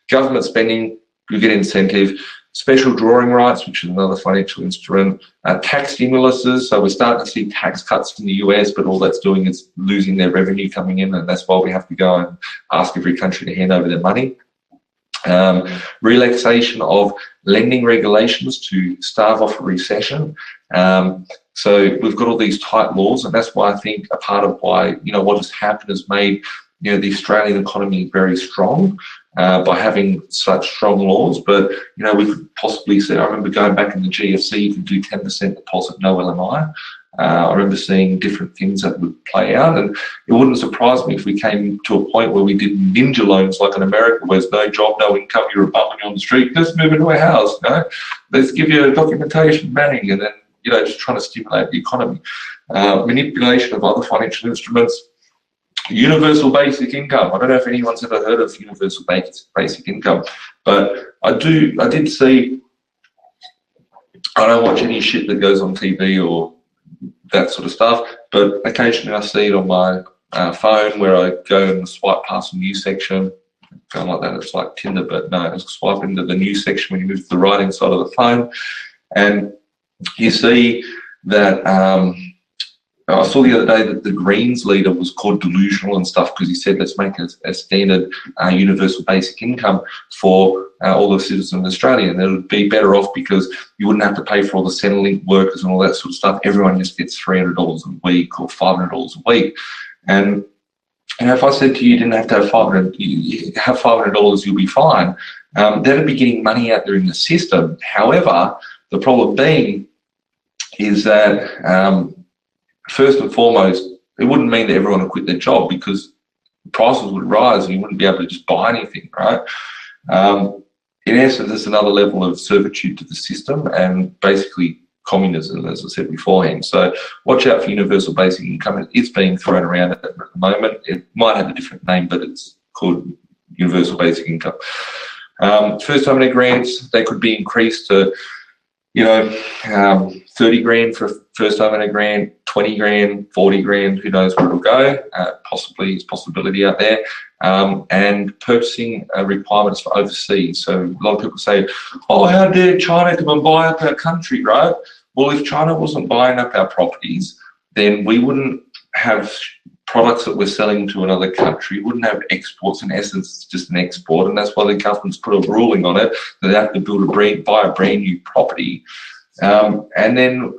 Government spending, you get incentive. Special drawing rights, which is another financial instrument. Tax stimuluses, so we're starting to see tax cuts in the US, but all that's doing is losing their revenue coming in, and that's why we have to go and ask every country to hand over their money. Relaxation of lending regulations to stave off a recession. So we've got all these tight laws, and that's why I think a part of why, what has happened has made, the Australian economy very strong. By having such strong laws, but we could possibly see. I remember going back in the GFC, you could do 10% deposit, no LMI. I remember seeing different things that would play out, and it wouldn't surprise me if we came to a point where we did ninja loans like in America, where there's no job, no income, you're a bum on the street. Let's move into a house. Let's give you a documentation banning, and then just trying to stimulate the economy. Manipulation of other financial instruments. Universal basic income. I don't know if anyone's ever heard of universal basic income, but I did see. I don't watch any shit that goes on TV or that sort of stuff, but occasionally I see it on my phone where I go and swipe past the news section. Kind of like that. It's like Tinder, but no, it's swipe into the news section when you move to the right hand side of the phone, and you see that. I saw the other day that the Greens leader was called delusional and stuff because he said, let's make a standard universal basic income for all the citizens of Australia, and it would be better off because you wouldn't have to pay for all the Centrelink workers and all that sort of stuff. Everyone just gets $300 a week or $500 a week. And if I said to you, you didn't have to have $500, you have $500, you'll be fine. That'd be getting money out there in the system. However, the problem being is that first and foremost, it wouldn't mean that everyone would quit their job because prices would rise and you wouldn't be able to just buy anything, right? In essence, it's another level of servitude to the system and basically communism, as I said beforehand. So watch out for universal basic income. It's being thrown around at the moment. It might have a different name, but it's called universal basic income. First homeowner grants, they could be increased to 30 grand for a first homeowner grant, 20 grand, 40 grand, who knows where it'll go. Possibly, it's a possibility out there. And purchasing requirements for overseas. So a lot of people say, oh, how dare China come and buy up our country, right? Well, if China wasn't buying up our properties, then we wouldn't have products that we're selling to another country, wouldn't have exports. In essence, it's just an export, and that's why the government's put a ruling on it that they have to buy a brand new property, and then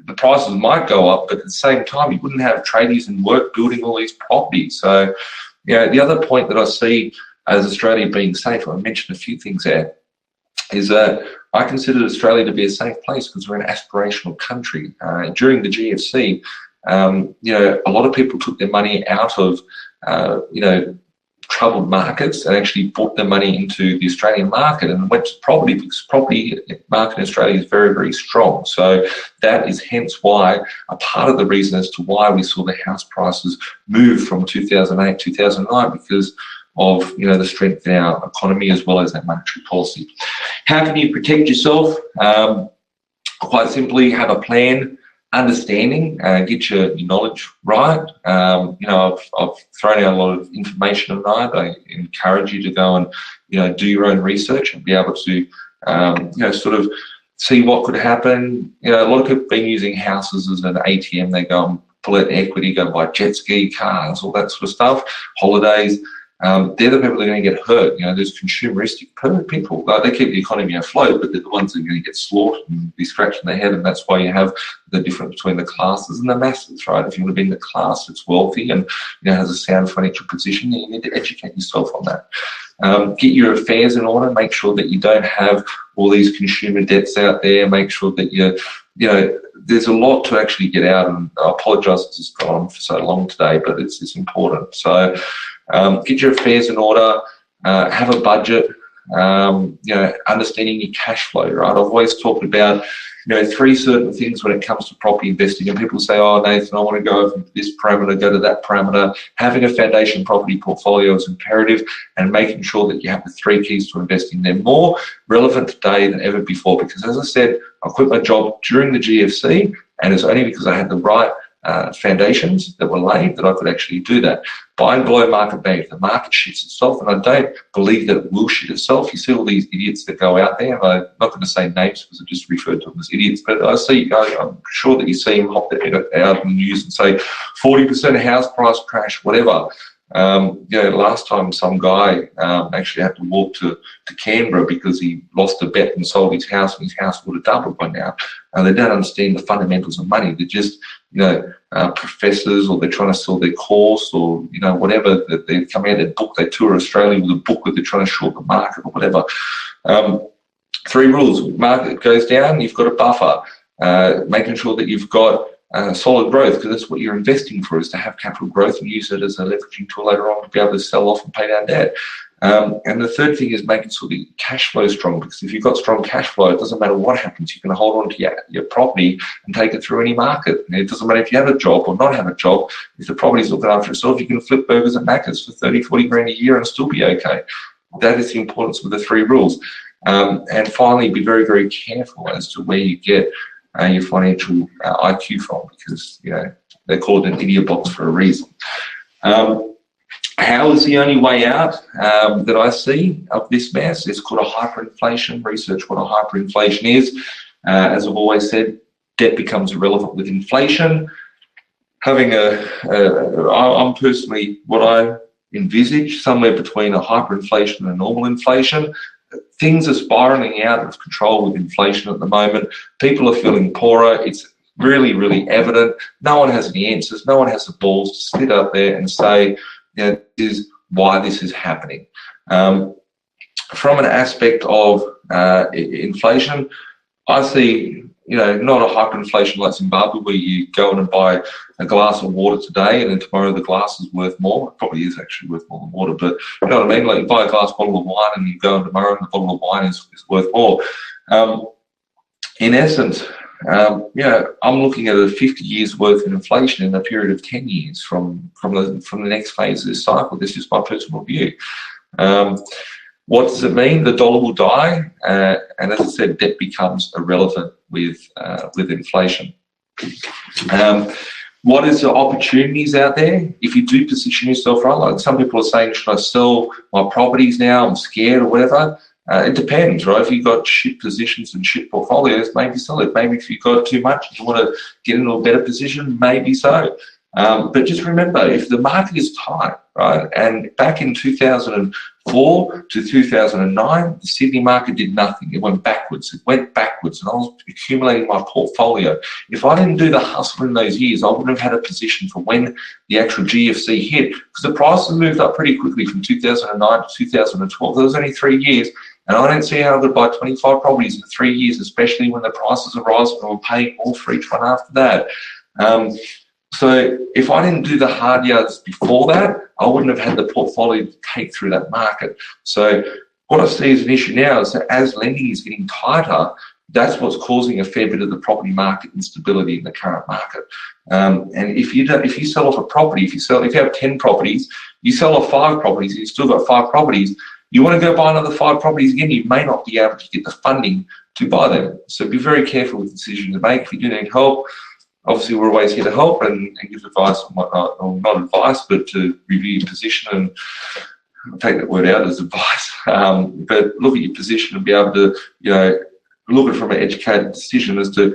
the prices might go up, but at the same time, you wouldn't have tradies and work building all these properties. So, the other point that I see as Australia being safe, I mentioned a few things there, is that I consider Australia to be a safe place because we're an aspirational country. During the GFC, a lot of people took their money out of, troubled markets and actually brought their money into the Australian market and went to property because property market in Australia is very, very strong. So that is hence why a part of the reason as to why we saw the house prices move from 2008, 2009 because of the strength in our economy as well as that monetary policy. How can you protect yourself? Quite simply, have a plan. Understanding, get your knowledge right. I've thrown out a lot of information tonight. I encourage you to go and do your own research and be able to sort of see what could happen. A lot of people have been using houses as an ATM. They go and pull out equity, go buy jet ski, cars, all that sort of stuff, holidays. They're the people that are going to get hurt. There's consumeristic people. They keep the economy afloat, but they're the ones that are going to get slaughtered and be scratching their head. And that's why you have the difference between the classes and the masses, right? If you want to be in the class that's wealthy and has a sound financial position, then you need to educate yourself on that. Get your affairs in order. Make sure that you don't have all these consumer debts out there. Make sure that there's a lot to actually get out. And I apologise it's just gone on for so long today, but it's important. So get your affairs in order, have a budget, understanding your cash flow, right? I've always talked about, 3 certain things when it comes to property investing, and people say, oh, Nathan, I want to go from this parameter, go to that parameter. Having a foundation property portfolio is imperative, and making sure that you have the 3 keys to investing. They're more relevant today than ever before, because as I said, I quit my job during the GFC, and it's only because I had the right foundations that were laid that I could actually do that. Buy and below market value. The market shits itself, and I don't believe that it will shit itself. You see all these idiots that go out there, and I'm not going to say names because I just referred to them as idiots, but I'm sure that you see them hop out in the news and say 40% house price crash, whatever. Last time some guy actually had to walk to Canberra because he lost a bet and sold his house, and his house would have doubled by now. They don't understand the fundamentals of money. They're just, professors, or they're trying to sell their course, or, whatever. They come out, they tour Australia with a book that they're trying to short the market or whatever. 3 rules. Market goes down, you've got a buffer. Making sure that you've got solid growth, because that's what you're investing for, is to have capital growth and use it as a leveraging tool later on to be able to sell off and pay down debt. And the third thing is making sure the cash flow is strong, because if you've got strong cash flow, it doesn't matter what happens. You can hold on to your property and take it through any market. And it doesn't matter if you have a job or not have a job. If the property's looking after itself, you can flip burgers at Macca's for 30, 40 grand a year and still be okay. That is the importance of the 3 rules. And finally, be very, very careful as to where you get your financial IQ from, because they call it an idiot box for a reason. How is the only way out that I see of this mess? It's called a hyperinflation. Research what a hyperinflation is. As I've always said, debt becomes irrelevant with inflation. Having I'm personally, what I envisage, somewhere between a hyperinflation and a normal inflation. Things are spiraling out of control with inflation at the moment. People are feeling poorer. It's really, really evident. No one has any answers. No one has the balls to sit up there and say, this is why this is happening. From an aspect of inflation, I see, not a hyperinflation like Zimbabwe, where you go in and buy a glass of water today and then tomorrow the glass is worth more. It probably is actually worth more than water, but you know what I mean? Like, you buy a glass bottle of wine and you go in tomorrow and the bottle of wine is worth more. In essence, I'm looking at a 50 years worth of inflation in a period of 10 years from the next phase of this cycle. This is my personal view. What does it mean? The dollar will die, and as I said, debt becomes irrelevant with inflation. What is the opportunities out there? If you do position yourself right, like some people are saying, should I sell my properties now? I'm scared or whatever. It depends, right? If you've got shit positions and shit portfolios, maybe sell it. Maybe if you've got too much, you want to get into a better position, maybe so. But just remember, if the market is tight, right, and back in 2004 to 2009, the Sydney market did nothing. It went backwards. And I was accumulating my portfolio. If I didn't do the hustle in those years, I wouldn't have had a position for when the actual GFC hit, because the prices moved up pretty quickly from 2009 to 2012. There was only 3 years. And I don't see how I could buy 25 properties in 3 years, especially when the prices are rising and we're paying more for each one after that. So if I didn't do the hard yards before that, I wouldn't have had the portfolio to take through that market. So what I see as an issue now is that as lending is getting tighter, that's what's causing a fair bit of the property market instability in the current market. And if you sell off a property, if you have 10 properties, you sell off 5 properties, and you've still got 5 properties, you want to go buy another 5 properties again, you may not be able to get the funding to buy them. So be very careful with the decision to make. If you do need help, obviously we're always here to help and give advice and whatnot, or not advice, but to review your position, and I'll take that word out as advice. But look at your position and be able to, look at it from an educated decision as to,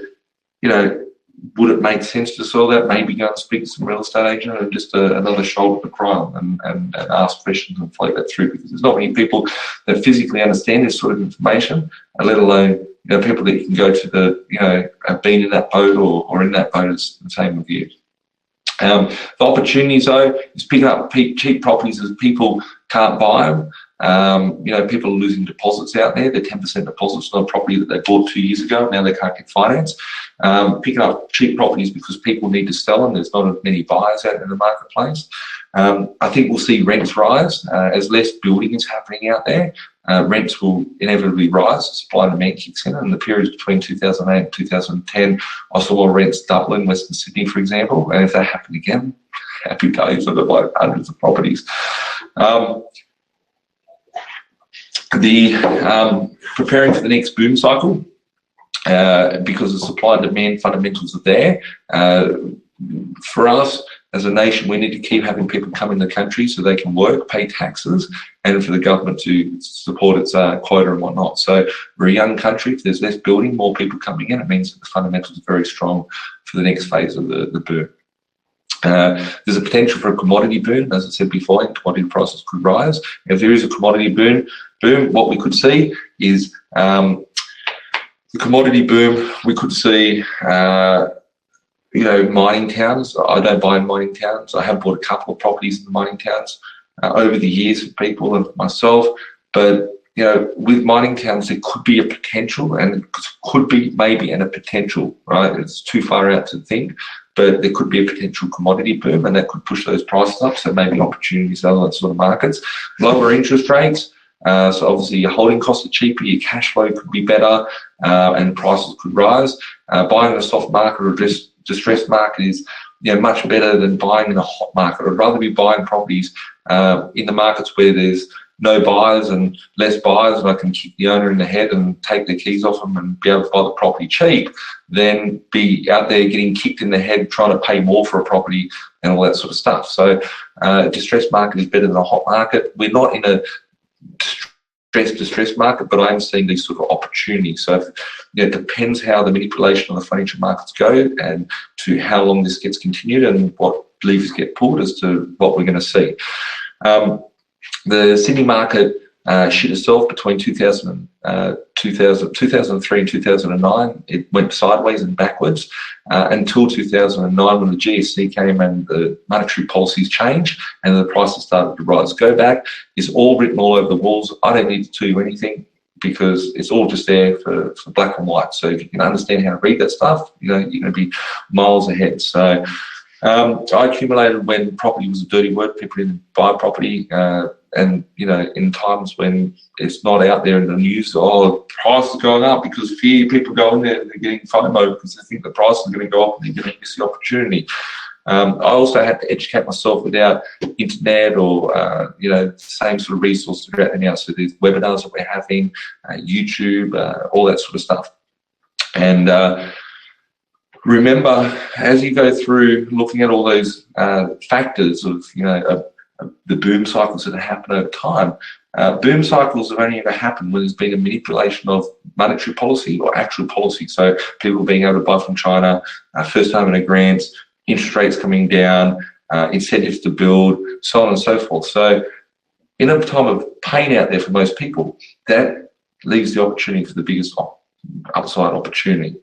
would it make sense to sell that? Maybe go and speak to some real estate agent and just another shoulder to cry on and ask questions and float that through, because there's not many people that physically understand this sort of information, let alone people that you can go to have been in that boat or in that boat. It's the same with you. The opportunities though is picking up cheap properties as people can't buy them. People are losing deposits out there. They're 10% deposits on a property that they bought 2 years ago. Now they can't get finance. Picking up cheap properties because people need to sell them. There's not as many buyers out in the marketplace. I think we'll see rents rise as less building is happening out there. Rents will inevitably rise. Supply and demand kicks in. In the periods between 2008 and 2010, I saw rents double in Western Sydney, for example. And if that happened again, happy days. I've got like hundreds of properties. Preparing for the next boom cycle, because the supply and demand fundamentals are there. For us as a nation, we need to keep having people come in the country so they can work, pay taxes, and for the government to support its quota and whatnot. So we're a young country. If there's less building, more people coming in, it means that the fundamentals are very strong for the next phase of the boom. There's a potential for a commodity boom. As I said before, commodity prices could rise. If there is a commodity boom, what we could see is the commodity boom. We could see, mining towns. I don't buy in mining towns. I have bought a couple of properties in the mining towns over the years for people and myself. But with mining towns, there could be a potential, and it could be maybe a potential. Right? It's too far out to think. But there could be a potential commodity boom, and that could push those prices up. So maybe opportunities in other sort of markets. Lower interest rates. So obviously your holding costs are cheaper, your cash flow could be better, and prices could rise. Buying in a soft market or distressed market is much better than buying in a hot market. I'd rather be buying properties in the markets where there's no buyers and less buyers, and I can kick the owner in the head and take their keys off them and be able to buy the property cheap, than be out there getting kicked in the head trying to pay more for a property and all that sort of stuff. So distressed market is better than a hot market. We're not in a distressed market, but I am seeing these sort of opportunities. So it depends how the manipulation of the financial markets go and to how long this gets continued and what levers get pulled as to what we're going to see. The Sydney market shit itself between 2003 and 2009. It went sideways and backwards until 2009 when the GFC came and the monetary policies changed and the prices started to rise. Go back is all written all over the walls. I don't need to tell you anything because it's all just there for black and white. So if you can understand how to read that stuff, you're going to be miles ahead. So I accumulated when property was a dirty word. People didn't buy property. And, in times when it's not out there in the news, the price is going up because fear, people go in there and they're getting FOMO because they think the price is going to go up and they're going to miss the opportunity. I also had to educate myself without internet or, the same sort of resources that are out there now. So there's webinars that we're having, YouTube, all that sort of stuff. And remember, as you go through looking at all those factors of, the boom cycles that happen over time. Boom cycles have only ever happened when there's been a manipulation of monetary policy or actual policy. So people being able to buy from China, first time in a grants, interest rates coming down, incentives to build, so on and so forth. So in a time of pain out there for most people, that leaves the opportunity for the biggest upside opportunity.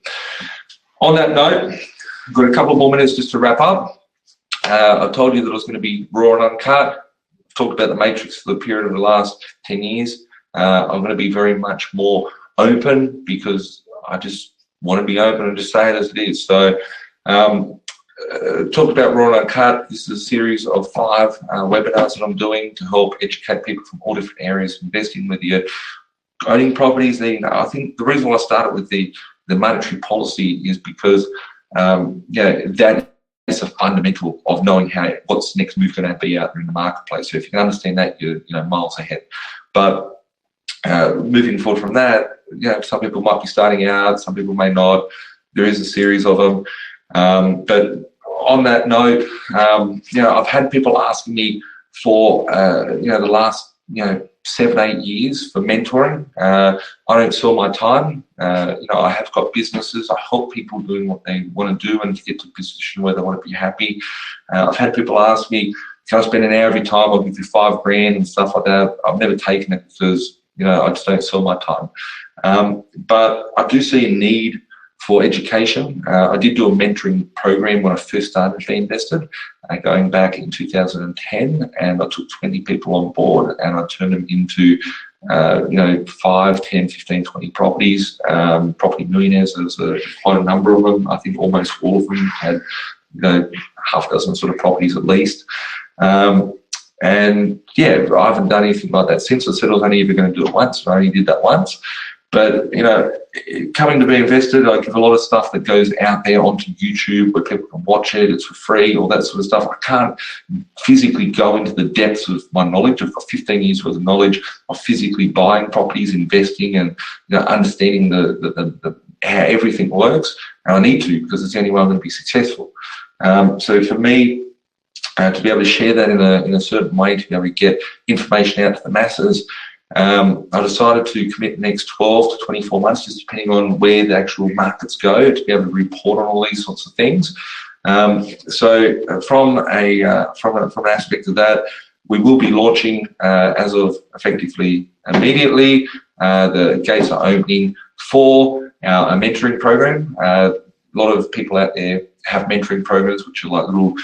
On that note, I've got a couple more minutes just to wrap up. I told you that I was going to be raw and uncut. I've talked about the matrix for the period of the last 10 years. I'm going to be very much more open because I just want to be open and just say it as it is. So talked about raw and uncut. This is a series of 5 webinars that I'm doing to help educate people from all different areas of investing, whether you're owning properties. I think the reason why I started with the monetary policy is because that is a fundamental of knowing what's the next move going to be out there in the marketplace. So if you can understand that, you're miles ahead. But moving forward from that, some people might be starting out, some people may not. There is a series of them. But on that note, I've had people asking me for the last 7, 8 years for mentoring. I don't sell my time. I have got businesses. I help people doing what they want to do and to get to a position where they want to be happy. I've had people ask me, can I spend an hour of your time? I'll give you $5,000 and stuff like that. I've never taken it because, I just don't sell my time. But I do see a need for education. I did do a mentoring program when I first started B.Invested, going back in 2010, and I took 20 people on board and I turned them into 5, 10, 15, 20 properties, property millionaires. There's quite a number of them. I think almost all of them had half a dozen sort of properties at least. And yeah, I haven't done anything like that since. I said I was only ever going to do it once, and I only did that once. But, coming to B.Invested, I give a lot of stuff that goes out there onto YouTube where people can watch it. It's for free, all that sort of stuff. I can't physically go into the depths of my knowledge. I've got 15 years worth of knowledge of physically buying properties, investing, and understanding the how everything works. And I need to, because it's the only way I'm going to be successful. So for me, to be able to share that in a certain way, to be able to get information out to the masses, I decided to commit the next 12 to 24 months, just depending on where the actual markets go, to be able to report on all these sorts of things. So from an aspect of that, we will be launching as of effectively immediately. The gates are opening for our mentoring program. A lot of people out there have mentoring programs, which are like little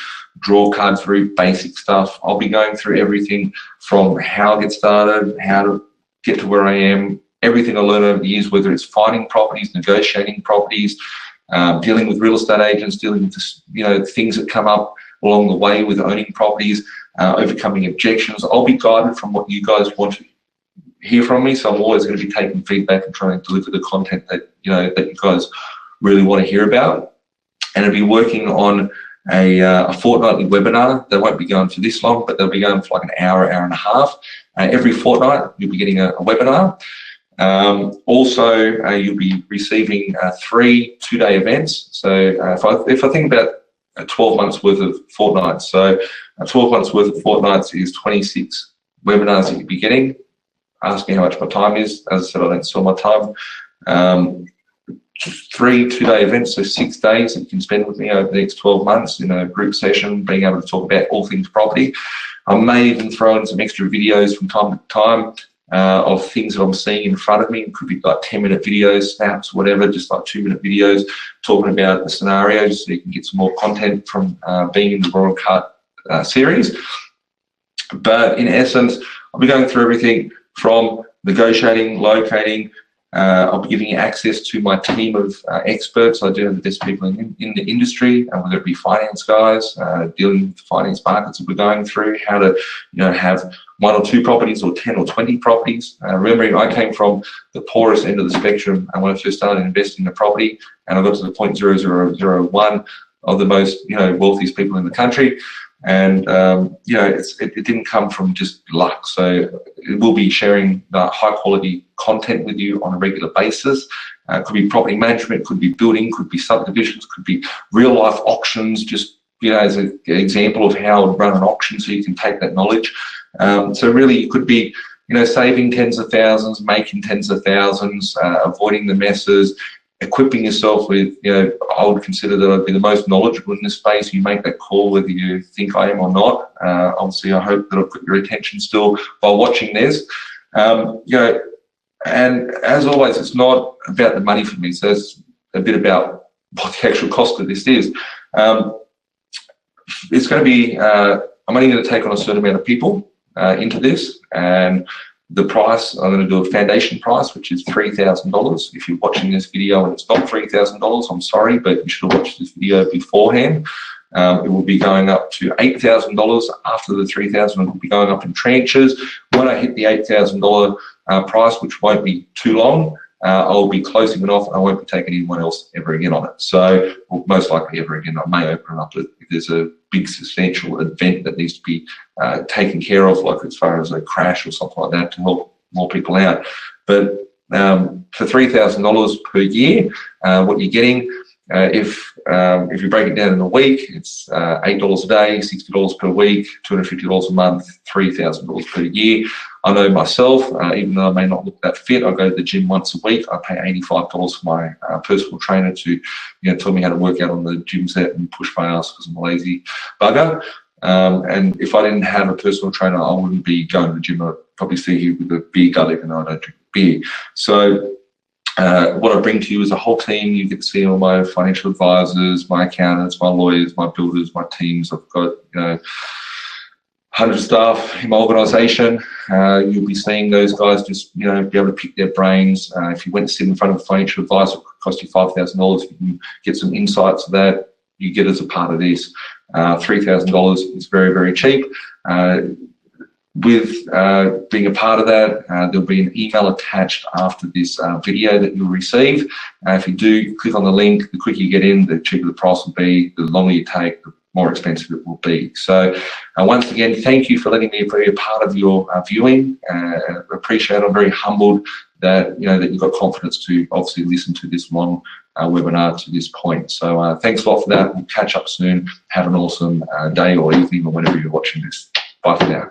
draw cards, very basic stuff. I'll be going through everything from how I get started, how to get to where I am, everything I learned over the years, whether it's finding properties, negotiating properties, dealing with real estate agents, dealing with this, things that come up along the way with owning properties, overcoming objections. I'll be guided from what you guys want to hear from me, so I'm always going to be taking feedback and trying to deliver the content that that you guys really want to hear about. And I'll be working on a fortnightly webinar. They won't be going for this long, but they'll be going for like an hour, hour and a half. Every fortnight, you'll be getting a webinar. Also, you'll be receiving 3 2-day events. So if I think about 12 months worth of fortnights, so 12 months worth of fortnights is 26 webinars that you'll be getting. Ask me how much my time is. As I said, I don't sell my time. 3 2-day events, so 6 days that you can spend with me over the next 12 months in a group session, being able to talk about all things property. I may even throw in some extra videos from time to time of things that I'm seeing in front of me. It could be like 10-minute videos, snaps, whatever, just like 2-minute videos talking about the scenarios, so you can get some more content from being in the RAW and UNCUT series. But in essence, I'll be going through everything from negotiating, locating. I'll be giving you access to my team of experts. I do have the best people in the industry, whether it be finance guys, dealing with the finance markets that we're going through, how to have 1 or 2 properties or 10 or 20 properties. Remembering I came from the poorest end of the spectrum when I first started investing in a property, and I got to the 0.0001 of the most wealthiest people in the country. And it didn't come from just luck. So we'll be sharing high quality content with you on a regular basis. Could be property management, could be building, could be subdivisions, could be real life auctions, just as an example of how to run an auction, so you can take that knowledge. So really it could be saving tens of thousands, making tens of thousands, avoiding the messes, equipping yourself with, I would consider that I'd be the most knowledgeable in this space. You make that call whether you think I am or not. Obviously, I hope that I've got your attention still while watching this. And as always, it's not about the money for me. So it's a bit about what the actual cost of this is. It's going to be, I'm only going to take on a certain amount of people into this, and the price, I'm going to do a foundation price, which is $3,000. If you're watching this video and it's not $3,000, I'm sorry, but you should have watched this video beforehand. It will be going up to $8,000. After the $3,000, it will be going up in tranches. When I hit the $8,000 price, which won't be too long, I'll be closing it off, and I won't be taking anyone else ever again on it. So, well, most likely ever again. I may open it up if there's a big substantial event that needs to be taken care of, like as far as a crash or something like that, to help more people out. But for $3,000 per year, what you're getting If you break it down in a week, it's $8 a day, $60 per week, $250 a month, $3,000 per year. I know myself, even though I may not look that fit, I go to the gym once a week. I pay $85 for my personal trainer to, tell me how to work out on the gym set and push my ass because I'm a lazy bugger. And if I didn't have a personal trainer, I wouldn't be going to the gym. I'd probably see you with a beer gut, even though I don't drink beer. So what I bring to you is a whole team. You get to see all my financial advisors, my accountants, my lawyers, my builders, my teams. I've got 100 staff in my organisation. You'll be seeing those guys just be able to pick their brains. If you went to sit in front of a financial advisor, it could cost you $5,000. You can get some insights that you get as a part of this. $3,000 is very, very cheap. With being a part of that, there'll be an email attached after this video that you'll receive. If you do click on the link, the quicker you get in, the cheaper the price will be. The longer you take, the more expensive it will be. So once again, thank you for letting me be a part of your viewing. Appreciate it. I'm very humbled that that you've got confidence to obviously listen to this long webinar to this point. So thanks a lot for that. We'll catch up soon. Have an awesome day or evening or whenever you're watching this. Bye for now.